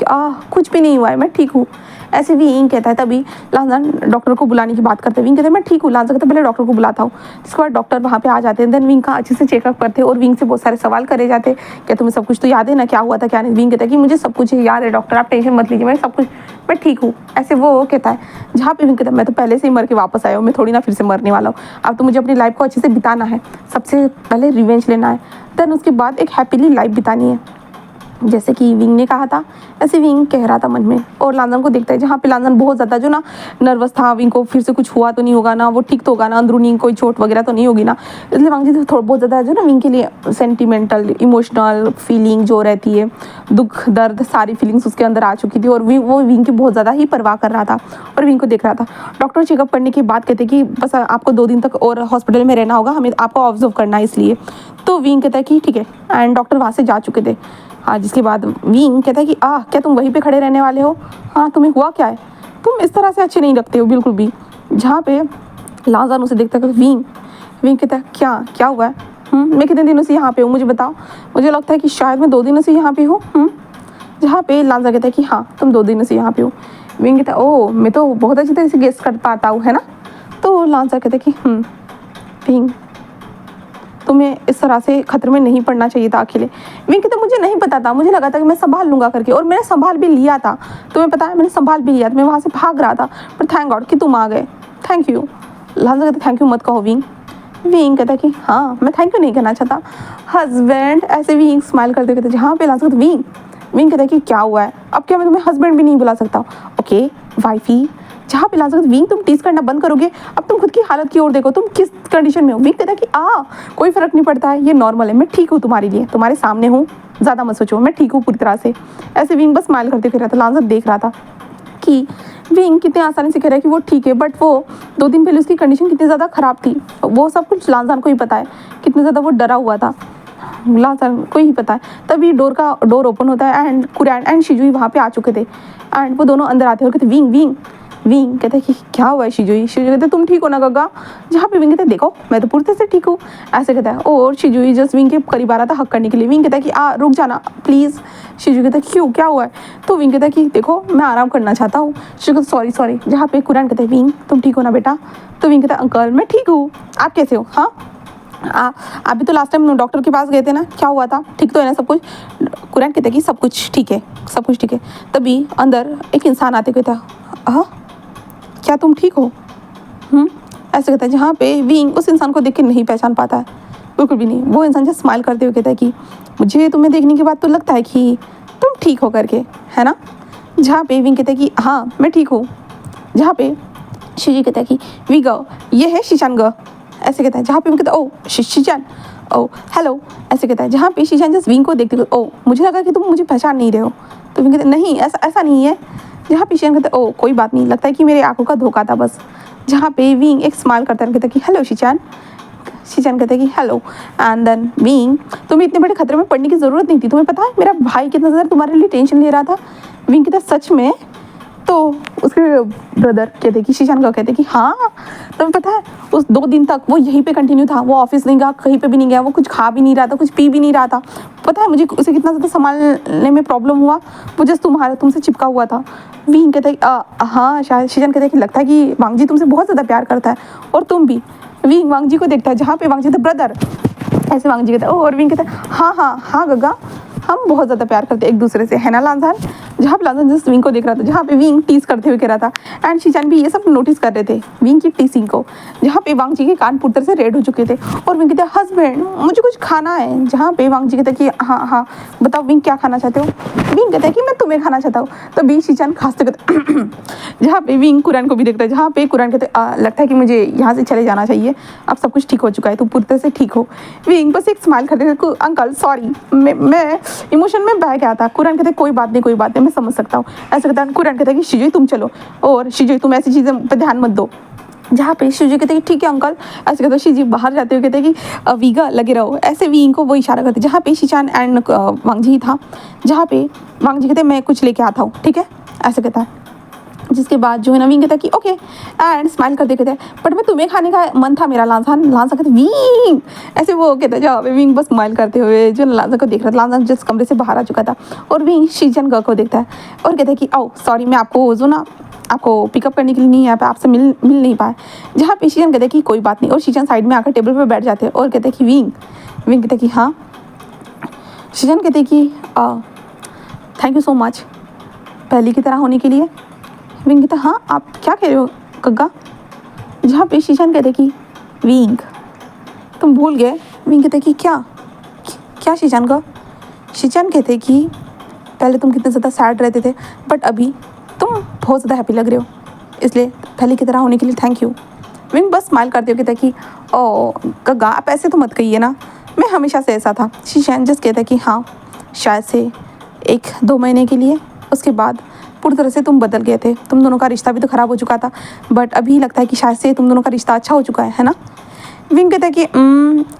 कुछ भी नहीं हुआ है, मैं ठीक हूँ, ऐसे विंग कहता है। तभी लांसान डॉक्टर को बुलाने की बात करते हैं, विंग कहता है मैं ठीक हूँ, लांसान कहता है पहले डॉक्टर को बुलाता हूँ, जिसके बाद डॉक्टर वहाँ पे आ जाते हैं, देन विंग का अच्छे से चेकअप करते हैं, और विंग से बहुत सारे सवाल करे जाते हैं, क्या तुम्हें सब कुछ तो याद है ना, क्या हुआ था क्या नहीं। विंग कहता है कि मुझे सब कुछ याद है डॉक्टर, आप टेंशन मत लीजिए, मैं सब कुछ मैं ठीक हूँ, ऐसे वो कहता है। जहाँ पे विंग कहता है मैं तो पहले से ही मर के वापस आया हूँ, मैं थोड़ी ना फिर से मरने वाला हूँ, अब तो मुझे अपनी लाइफ को अच्छे से बिताना है, सबसे पहले रिवेंज लेना है, देन उसके बाद एक हैप्पीली लाइफ बितानी है, जैसे कि विंग ने कहा था ऐसे विंग कह रहा था मन में। और लांसान को देखता है, जहाँ पे लांसान बहुत ज़्यादा जो ना नर्वस था, विंग को फिर से कुछ हुआ तो नहीं होगा ना, वो ठीक तो होगा ना, अंदरूनी कोई चोट वगैरह तो नहीं होगी ना, इसलिए वांग जी थोड़ा बहुत ज़्यादा जो ना विंग के लिए सेंटिमेंटल इमोशनल फीलिंग जो रहती है, दुख दर्द सारी फीलिंग्स उसके अंदर आ चुकी थी, और वो विंग की बहुत ज़्यादा ही परवाह कर रहा था और विंग को देख रहा था। डॉक्टर चेकअप करने के बाद कहते कि बस आपको 2 दिन तक और हॉस्पिटल में रहना होगा, हमें आपको ऑब्जर्व करना है इसलिए। तो विंग कहता है कि ठीक है, एंड डॉक्टर वहाँ से जा चुके थे। जिसके बाद विंग कहता है कि क्या तुम वहीं पे खड़े रहने वाले हो, तुम्हें हुआ क्या है, तुम इस तरह से अच्छे नहीं लगते हो बिल्कुल भी। जहाँ पे लांसान उसे देखता है, विंग कहता है क्या हुआ है, मैं कितने दिनों से यहाँ पे हूँ मुझे बताओ, मुझे लगता है कि शायद मैं 2 दिनों से यहाँ पे हूँ। जहाँ पे लांसान कहता है कि हाँ तुम 2 दिनों से यहाँ पे हो। विंग कहता है मैं तो बहुत अच्छी तरह से गेस कर पाता हूँ है ना। तो लांसान कहता है कि विंग तुम्हें इस तरह से खतरे में नहीं पड़ना चाहिए था अकेले। विंग कहता मुझे नहीं पता था, मुझे लगा था कि मैं संभाल लूँगा करके, और मैंने संभाल भी लिया था, तुम्हें पता है मैंने संभाल भी लिया था, मैं वहाँ से भाग रहा था, पर थैंक गॉड कि तुम आ गए, थैंक यू। लांसान कहता थैंक यू मत कहो विंग। विंग कहता कि हाँ मैं थैंक यू नहीं कहना चाहता हस्बैंड, ऐसे विंग स्माइल करते कहते। जहाँ पे लांसान विंग कहता है कि क्या हुआ है, अब क्या मैं तुम्हें हस्बैंड भी नहीं बुला सकता, ओके वाइफी। जहाँ पे लांसान विंग तुम टीज करना बंद करोगे, अब तुम खुद की हालत की ओर देखो, तुम किस कंडीशन में हो। विंग कहता है कि कोई फर्क नहीं पड़ता है, ये नॉर्मल है, मैं ठीक हूँ तुम्हारे लिए, तुम्हारे सामने हूँ, ज़्यादा मत सोचो, मैं ठीक हूँ पूरी तरह से। ऐसे विंग बस स्माइल करते फिर रहा था। लांसान देख रहा था कि विंग कितने आसानी से कह रहा है कि वो ठीक है, बट वो 2 दिन पहले उसकी कंडीशन कितनी ज़्यादा ख़राब थी, वो सब कुछ लांसान को ही पता है, कितना ज़्यादा वो डरा हुआ था, लांसान को ही पता है। तभी डोर ओपन होता है एंड कुरैन एंड शिजुई वहाँ पे आ चुके थे, एंड वो दोनों अंदर आते हैं और कहते विंग विंग कहता है कि क्या हुआ है शिजुई। शिजुई कहते तुम ठीक हो ना गग्गा। जहाँ पे विंग कहते देखो मैं तो पूरी तरह से ठीक हूँ, ऐसे कहता है। और शिजुई जस्ट विंग के करीब आ रहा था हक करने के लिए। विंग कहता है कि रुक जाना प्लीज़। शिजुई कहता है क्यों, क्या हुआ है। तो विंग कहता है कि देखो मैं आराम करना चाहता हूँ। शिजुई कहता सॉरी सॉरी। जहाँ पे कुरान कहता है विंग तुम ठीक हो ना बेटा। तो विंग कहता है अंकल मैं ठीक हूँ, आप कैसे हो। हाँ अभी तो लास्ट टाइम डॉक्टर के पास गए थे ना, क्या हुआ था, ठीक तो है ना सब कुछ। कुरान कहता है कि सब कुछ ठीक है, सब कुछ ठीक है। तभी अंदर एक इंसान आते कहता हाँ क्या तुम ठीक हो। ऐसे कहता है। जहाँ पे विंग उस इंसान को देख के नहीं पहचान पाता है, बिल्कुल भी नहीं। वो इंसान जो स्माइल करते हुए कहता है कि मुझे तुम्हें देखने के बाद तो लगता है कि तुम ठीक हो करके, है ना। जहाँ पे विंग कहता है कि हाँ मैं ठीक हूँ। जहाँ पे शिजी कहता है कि वी ग ये है शीशान ग। ऐसे कहता है। जहाँ पे विंग कहता है ओ शीशान ओ हेलो। ऐसे कहता है। जहाँ पे शीशान जस्ट विंग को देखते हुए ओ मुझे लगा कि तुम मुझे पहचान नहीं रहे हो। तो विंग कहते नहीं ऐसा नहीं है। जहाँ पे शीशान कहता है ओ कोई बात नहीं, लगता है कि मेरे आंखों का धोखा था बस। जहाँ पे विंग एक स्माइल करता है, कहता है कि हेलो शीशान। शीशान कहता है कि हेलो। एंड देन विंग तुम्हें इतने बड़े खतरे में पड़ने की ज़रूरत नहीं थी, तुम्हें पता है मेरा भाई कितना ज़्यादा तुम्हारे लिए टेंशन ले रहा था। विंग कहता है सच में। तो उसके ब्रदर कहते कि शीशान का कहते कि हाँ तुम्हें पता है उस 2 दिन तक वो यहीं पे कंटिन्यू था, वो ऑफिस नहीं गया, कहीं पे भी नहीं गया, वो कुछ खा भी नहीं रहा था, कुछ पी भी नहीं रहा था। पता है मुझे उसे कितना ज़्यादा संभालने में प्रॉब्लम हुआ, वो जस्ट तुमसे चिपका हुआ था। विंग कहता है हाँ शायद। शीशान कहता है कि लगता है कि वांगजी तुमसे बहुत ज़्यादा प्यार करता है और तुम भी। विंग वांगजी को देखता है। जहाँ पे वांगजी था ब्रदर, ऐसे वांगजी कहता है और विंग कहता है हाँ गग्गा हम बहुत ज़्यादा प्यार करते हैं एक दूसरे से, है ना लांजान। जहाँ पे लांजान जिस विंग को देख रहा था, जहाँ पे विंग टीज करते हुए कह रहा था एंड शीशान भी ये सब नोटिस कर रहे थे विंग की टीसिंग को। जहाँ पे वांगजी के कान पूरी तरह से रेड हो चुके थे और विंग कहते हस्बैंड मुझे कुछ खाना है। जहाँ पे वांगजी कहता है कि हाँ बताओ विंग क्या खाना चाहते हो। विंग कहता है कि मैं तुम्हें खाना चाहता हूँ। तो बी शीशान खांसते कहते जहाँ पे विंग कुरान को भी देखता है। जहाँ पे कुरान कहते लगता है कि मुझे यहाँ से चले जाना चाहिए, अब सब कुछ ठीक हो चुका है, तुम पूरी तरह से ठीक हो। विंग बस एक स्माइल करते अंकल सॉरी मैं इमोशन में बह गया था। कुरान कहते कोई बात नहीं मैं समझ सकता हूँ। ऐसे कहता है। कुरान कहता है कि शिजुई तुम चलो और शिजुई तुम ऐसी चीज़ें पर ध्यान मत दो। जहाँ पे शिजुई कहते हैं कि ठीक है अंकल। ऐसे कहते शिजुई बाहर जाते हुए कहते हैं कि वीगा लगे रहो। ऐसे विंग को वो इशारा करते जहाँ पे शीशान एंड वांगजी था। जहाँ पे वांगजी कहते मैं कुछ लेके आता हूँ, ठीक है ऐसे कहता है। जिसके बाद जो है ना विंग कहता है कि ओके एंड स्माइल करते कहते हैं बट मैं तुम्हें खाने का मन था मेरा लांसान। लांसा कहते विंग ऐसे वो कहता है। जहाँ पे विंग बस स्माइल करते हुए जो लांसा को देख रहा था, लांसा जिस कमरे से बाहर आ चुका था और विंग शीजन ग को देखता है और कहता है कि ओ सॉरी मैं आपको जो ना आपको पिकअप करने के लिए नहीं यहाँ पे आपसे मिल नहीं पाए। जहाँ पे शीजन कहते हैं कि कोई बात नहीं और शीजन साइड में आकर टेबल पर बैठ जाते हैं और कहते हैं कि विंग कहते हैं कि हाँ। शीजन कहते हैं कि थैंक यू सो मच पहले की तरह होने के लिए। विंग कहता हाँ आप क्या कह रहे हो गग्गा। जहाँ पे शीशान कहते कि विंग तुम भूल गए। विंग कहते कि क्या शीशान का। शीशान कहते कि पहले तुम कितने ज़्यादा सैड रहते थे बट अभी तुम बहुत ज़्यादा हैप्पी लग रहे हो, इसलिए पहले की तरह होने के लिए थैंक यू। विंग बस स्माइल करते हुए कहता कि ओ गग्गा आप ऐसे तो मत कहिए ना, मैं हमेशा से ऐसा था। शीशान जस्ट कहता कि हाँ शायद से 1-2 महीने के लिए, उसके बाद पूरी तरह से तुम बदल गए थे। तुम दोनों का रिश्ता भी तो ख़राब हो चुका था बट अभी लगता है कि शायद से तुम दोनों का रिश्ता अच्छा हो चुका है ना। विंग कहता है कि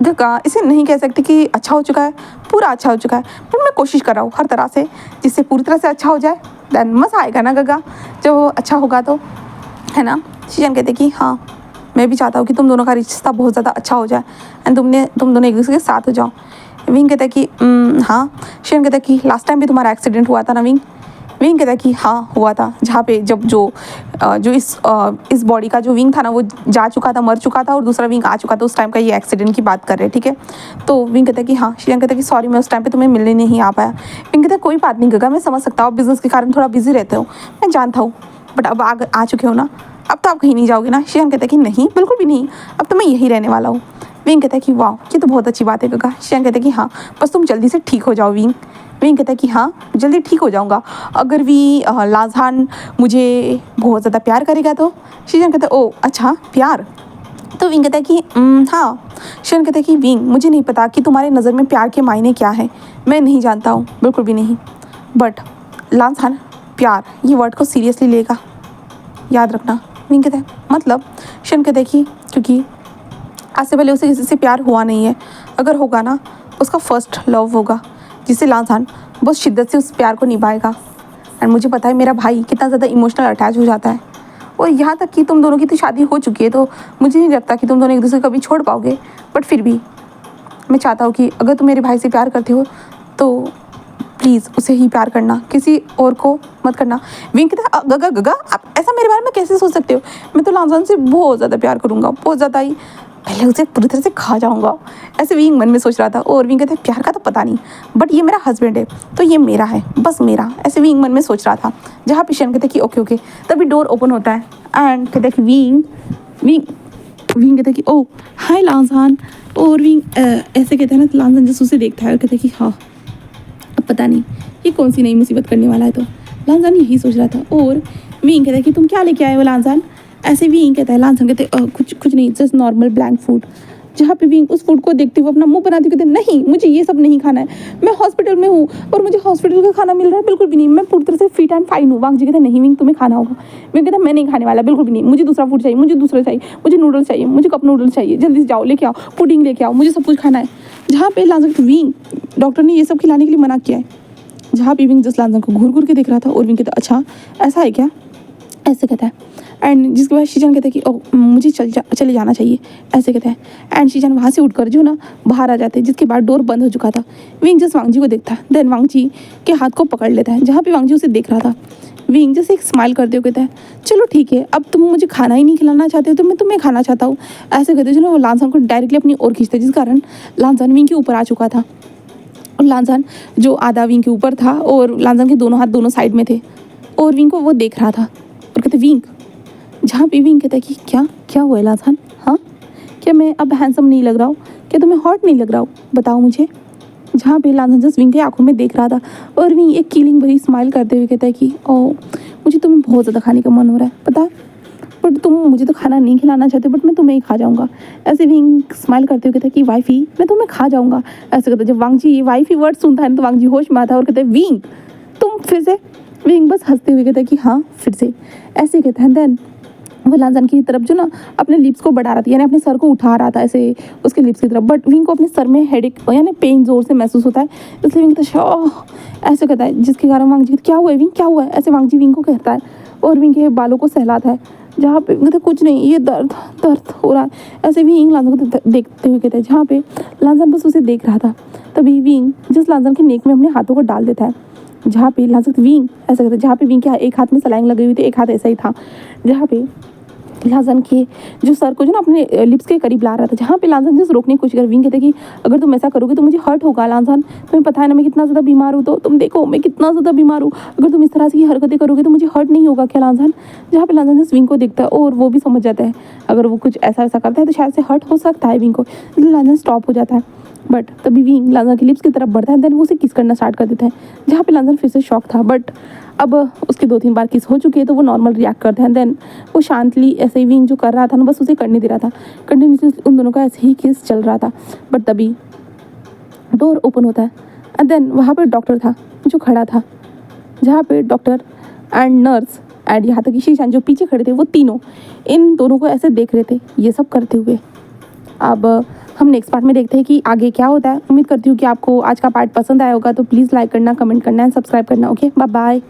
गग्गा इसे नहीं कह सकते कि अच्छा हो चुका है, पूरा अच्छा हो चुका है बट मैं कोशिश कर रहा हूँ हर तरह से जिससे पूरी तरह से अच्छा हो जाए। देन मज़ा आएगा ना गग्गा जब वो अच्छा होगा तो, है ना। शीशान कहते कि हाँ मैं भी चाहता हूँ कि तुम दोनों का रिश्ता बहुत ज़्यादा अच्छा हो जाए एंड तुम दोनों एक दूसरे के साथ हो जाओ। विंग कहता है कि हाँ। शीशान कहता है कि लास्ट टाइम भी तुम्हारा एक्सीडेंट हुआ था ना विंग। विंग कहता है कि हाँ हुआ था। जहाँ पे जब जो इस बॉडी का जो विंग था ना वो जा चुका था, मर चुका था और दूसरा विंग आ चुका था, उस टाइम का ये एक्सीडेंट की बात कर रहे हैं, ठीक है। तो विंग कहता है कि हाँ। शीशान कहता है कि सॉरी मैं उस टाइम पे तुम्हें मिलने नहीं आ पाया। विंग कहता है कोई बात नहीं गगा मैं समझ सकता हूँ, बिजनेस के कारण थोड़ा बिजी रहते हो, मैं जानता हूँ बट अब आ चुके हो ना, अब तो आप कहीं नहीं जाओगे ना। शीशान कहता है कि नहीं बिल्कुल भी नहीं, अब तो मैं यहीं रहने वाला हूँ। विंग कहता है कि वाह ये तो बहुत अच्छी बात है गगा। शीशान कहता है कि हाँ बस तुम जल्दी से ठीक हो जाओ विंग। विंग कहता है कि हाँ जल्दी ठीक हो जाऊँगा अगर लांजान मुझे बहुत ज़्यादा प्यार करेगा तो। शीशान कहता है ओ अच्छा प्यार। तो विंग कहता है कि हाँ। शीशान कहता है कि विंग मुझे नहीं पता कि तुम्हारे नज़र में प्यार के मायने क्या है, मैं नहीं जानता हूँ बिल्कुल भी नहीं बट लांजान प्यार ये वर्ड को सीरियसली लेगा, याद रखना। विंग कहता है मतलब। शीशान कहता है कि क्योंकि आज से पहले उसे किसी से प्यार हुआ नहीं है, अगर होगा ना उसका फर्स्ट लव होगा जिससे लांजान बहुत शिद्दत से उस प्यार को निभाएगा। एंड मुझे पता है मेरा भाई कितना ज़्यादा इमोशनल अटैच हो जाता है और यहाँ तक कि तुम दोनों की तो शादी हो चुकी है, तो मुझे नहीं लगता कि तुम दोनों एक दूसरे को कभी छोड़ पाओगे। बट फिर भी मैं चाहता हूँ कि अगर तुम मेरे भाई से प्यार करते हो तो प्लीज़ उसे ही प्यार करना, किसी और को मत करना। विंग कहता है गगा गगा आप ऐसा मेरे बारे में कैसे सोच सकते हो, मैं तो लांजान से बहुत ज़्यादा प्यार करूँगा, बहुत ज़्यादा ही, पहले उसे पूरी तरह से खा जाऊँगा, ऐसे विंग मन में सोच रहा था। और विंग कहता है प्यार का तो पता नहीं, बट ये मेरा हस्बैंड है तो ये मेरा है, बस मेरा, ऐसे विंग मन में सोच रहा था। जहाँ पे शन कहता है कि ओके ओके, तभी डोर ओपन होता है एंड कहता है कि विंग विंग विंग कहता है कि ओ हाय लांजान। और विंग ऐसे कहता है ना, लांजान जैसे उसे देखता है और कहता है कि हाँ अब पता नहीं ये कौन सी नई मुसीबत करने वाला है। तो लांजान यही सोच रहा था। और विंग कहता है कि तुम क्या लेके आए हो लांजान। ऐसे विंग कहता है, लांजान कहते कुछ नहीं, जस्ट नॉर्मल ब्लैंक फूड। जहाँ पे विंग उस फूड को देखते हुए अपना मुंह बनाते हुए कहते नहीं मुझे ये सब नहीं खाना है, मैं हॉस्पिटल में हूँ और मुझे हॉस्पिटल का खाना मिल रहा है, बिल्कुल भी नहीं, मैं पूरी तरह से फिट एंड फाइन हूँ। वांग जी कहते नहीं विंग तुम्हें खाना होगा। विंग कहता मैं नहीं खाने वाला, बिल्कुल भी नहीं, मुझे दूसरा फूड चाहिए, मुझे दूसरा चाहिए, मुझे नूडल्स चाहिए, मुझे कप नूडल्स चाहिए, जल्दी से जाओ लेके आओ, पुडिंग लेके आओ, मुझे सब कुछ खाना है। जहाँ पे लांजान विंग डॉक्टर ने ये सब खिलाने के लिए मना किया है। जहाँ पे विंग जस्ट लांजान को घूर घूर के देख रहा था और विंग कहता अच्छा ऐसा है क्या, ऐसे कहता है। एंड जिसके बाद शीजन कहता है कि ओ मुझे चले जाना चाहिए, ऐसे कहता है। एंड शीजन वहाँ से उठकर जो ना बाहर आ जाते हैं, जिसके बाद डोर बंद हो चुका था। विंग जस्ट वांग जी को देखता है, देन वांग जी के हाथ को पकड़ लेता है। जहाँ पे वांग जी उसे देख रहा था, विंग जैसे एक स्माइल करते हुए कहता है चलो ठीक है, अब तुम मुझे खाना ही नहीं खिलाना चाहते हो तो मैं तुम्हें खाना चाहता हूँ, ऐसे कहते जो ना वो लांजान को डायरेक्टली अपनी ओर खींचते, जिस कारण लांजान विंग के ऊपर आ चुका था। और लांजान जो आधा विंग के ऊपर था और लांजान के दोनों हाथ दोनों साइड में थे और विंग को वो देख रहा था और कहते विंग। जहाँ पे विंग कहता है कि क्या क्या हुआ है लांजान, हाँ क्या मैं अब हैंडसम नहीं लग रहा हूँ, क्या तुम्हें हॉट नहीं लग रहा हूँ, बताओ मुझे। जहाँ पे लांजान जस्ट विंग के आंखों में देख रहा था और विंग एक कीलिंग भरी स्माइल करते हुए कहता है कि ओ मुझे तुम्हें बहुत ज़्यादा खाने का मन हो रहा है पता है, बट तुम मुझे तो खाना नहीं खिलाना चाहते, बट मैं तुम्हें ही खा जाऊँगा। ऐसे विंग स्माइल करते हुए कहता है कि वाइफी मैं तुम्हें खा जाऊँगा, ऐसे कहता है। जब वांग जी ये वाइफी वर्ड सुनता है ना तो वांग जी होश में आता है और कहते हैं विंग तुम फिर से। विंग बस हंसते हुए कहता है कि हाँ फिर से, ऐसे कहता है। देन वो लांजान की तरफ जो ना अपने लिप्स को बढ़ा रहा था, यानी अपने सर को उठा रहा था ऐसे उसके लिप्स की तरफ, बट विंग को अपने सर में हेडेक यानी पेन जोर से महसूस होता है, इसलिए विंग कहता ऐसे कहता है, जिसके कारण वांग जी क्या हुआ है विंग क्या हुआ है, ऐसे वांग जी विंग को कहता है और विंग के बालों को सहलाता है। जहाँ पे कहते कुछ नहीं ये दर्द दर्द हो रहा है, ऐसे विंग लांजान को देखते हुए कहता है। जहाँ पे लांजान बस उसे देख रहा था तभी विंग जिस लांजान के नेक में अपने हाथों को डाल देता है। जहाँ पे लांजान विंग ऐसा कहता है, जहाँ पे विंग के एक हाथ में सलाइन लगी हुई थी, एक हाथ ऐसा ही था। जहाँ पे लांजान के जो सर को जो ना अपने लिप्स के करीब ला रहा था, जहाँ पे लांजान जस्ट रोकने की कोशिश कर। विंग कहते कि अगर तुम ऐसा करोगे तो मुझे हर्ट होगा लांजान, तुम्हें पता है ना मैं कितना ज़्यादा बीमार हूँ, तो तुम देखो मैं कितना ज़्यादा बीमार हूँ, अगर तुम इस तरह से हरकतें करोगे तो मुझे हर्ट नहीं होगा क्या लांजान। जहाँ पे लांजान जस्ट विंग को देखता है और वो भी समझ जाता है अगर वो कुछ ऐसा वैसा करता है तो शायद से हर्ट हो सकता है विंग को, इसलिए लांजान स्टॉप हो जाता है। बट तभी विंग लांजान के लिप्स की तरफ बढ़ता है, देन वो उसे किस करना स्टार्ट कर देता है। जहाँ पे लांजान फिर से शॉक था, बट अब उसके 2-3 बार किस हो चुकी है तो वो नॉर्मल रिएक्ट करता है। देन वो शांतली ऐसे ही विंग जो कर रहा था ना बस उसे करने दे रहा था, कंटिन्यूसली उन दोनों का ऐसे ही किस चल रहा था। बट तभी डोर ओपन होता है एंड देन वहाँ पर डॉक्टर था जो खड़ा था। जहाँ पे डॉक्टर एंड नर्स एंड यहाँ तक कि शीशान जो पीछे खड़े थे वो तीनों इन दोनों को ऐसे देख रहे थे ये सब करते हुए। अब हम नेक्स्ट पार्ट में देखते हैं कि आगे क्या होता है। उम्मीद करती हूँ कि आपको आज का पार्ट पसंद आया होगा, तो प्लीज़ लाइक करना, कमेंट करना एंड सब्सक्राइब करना। Okay bye bye.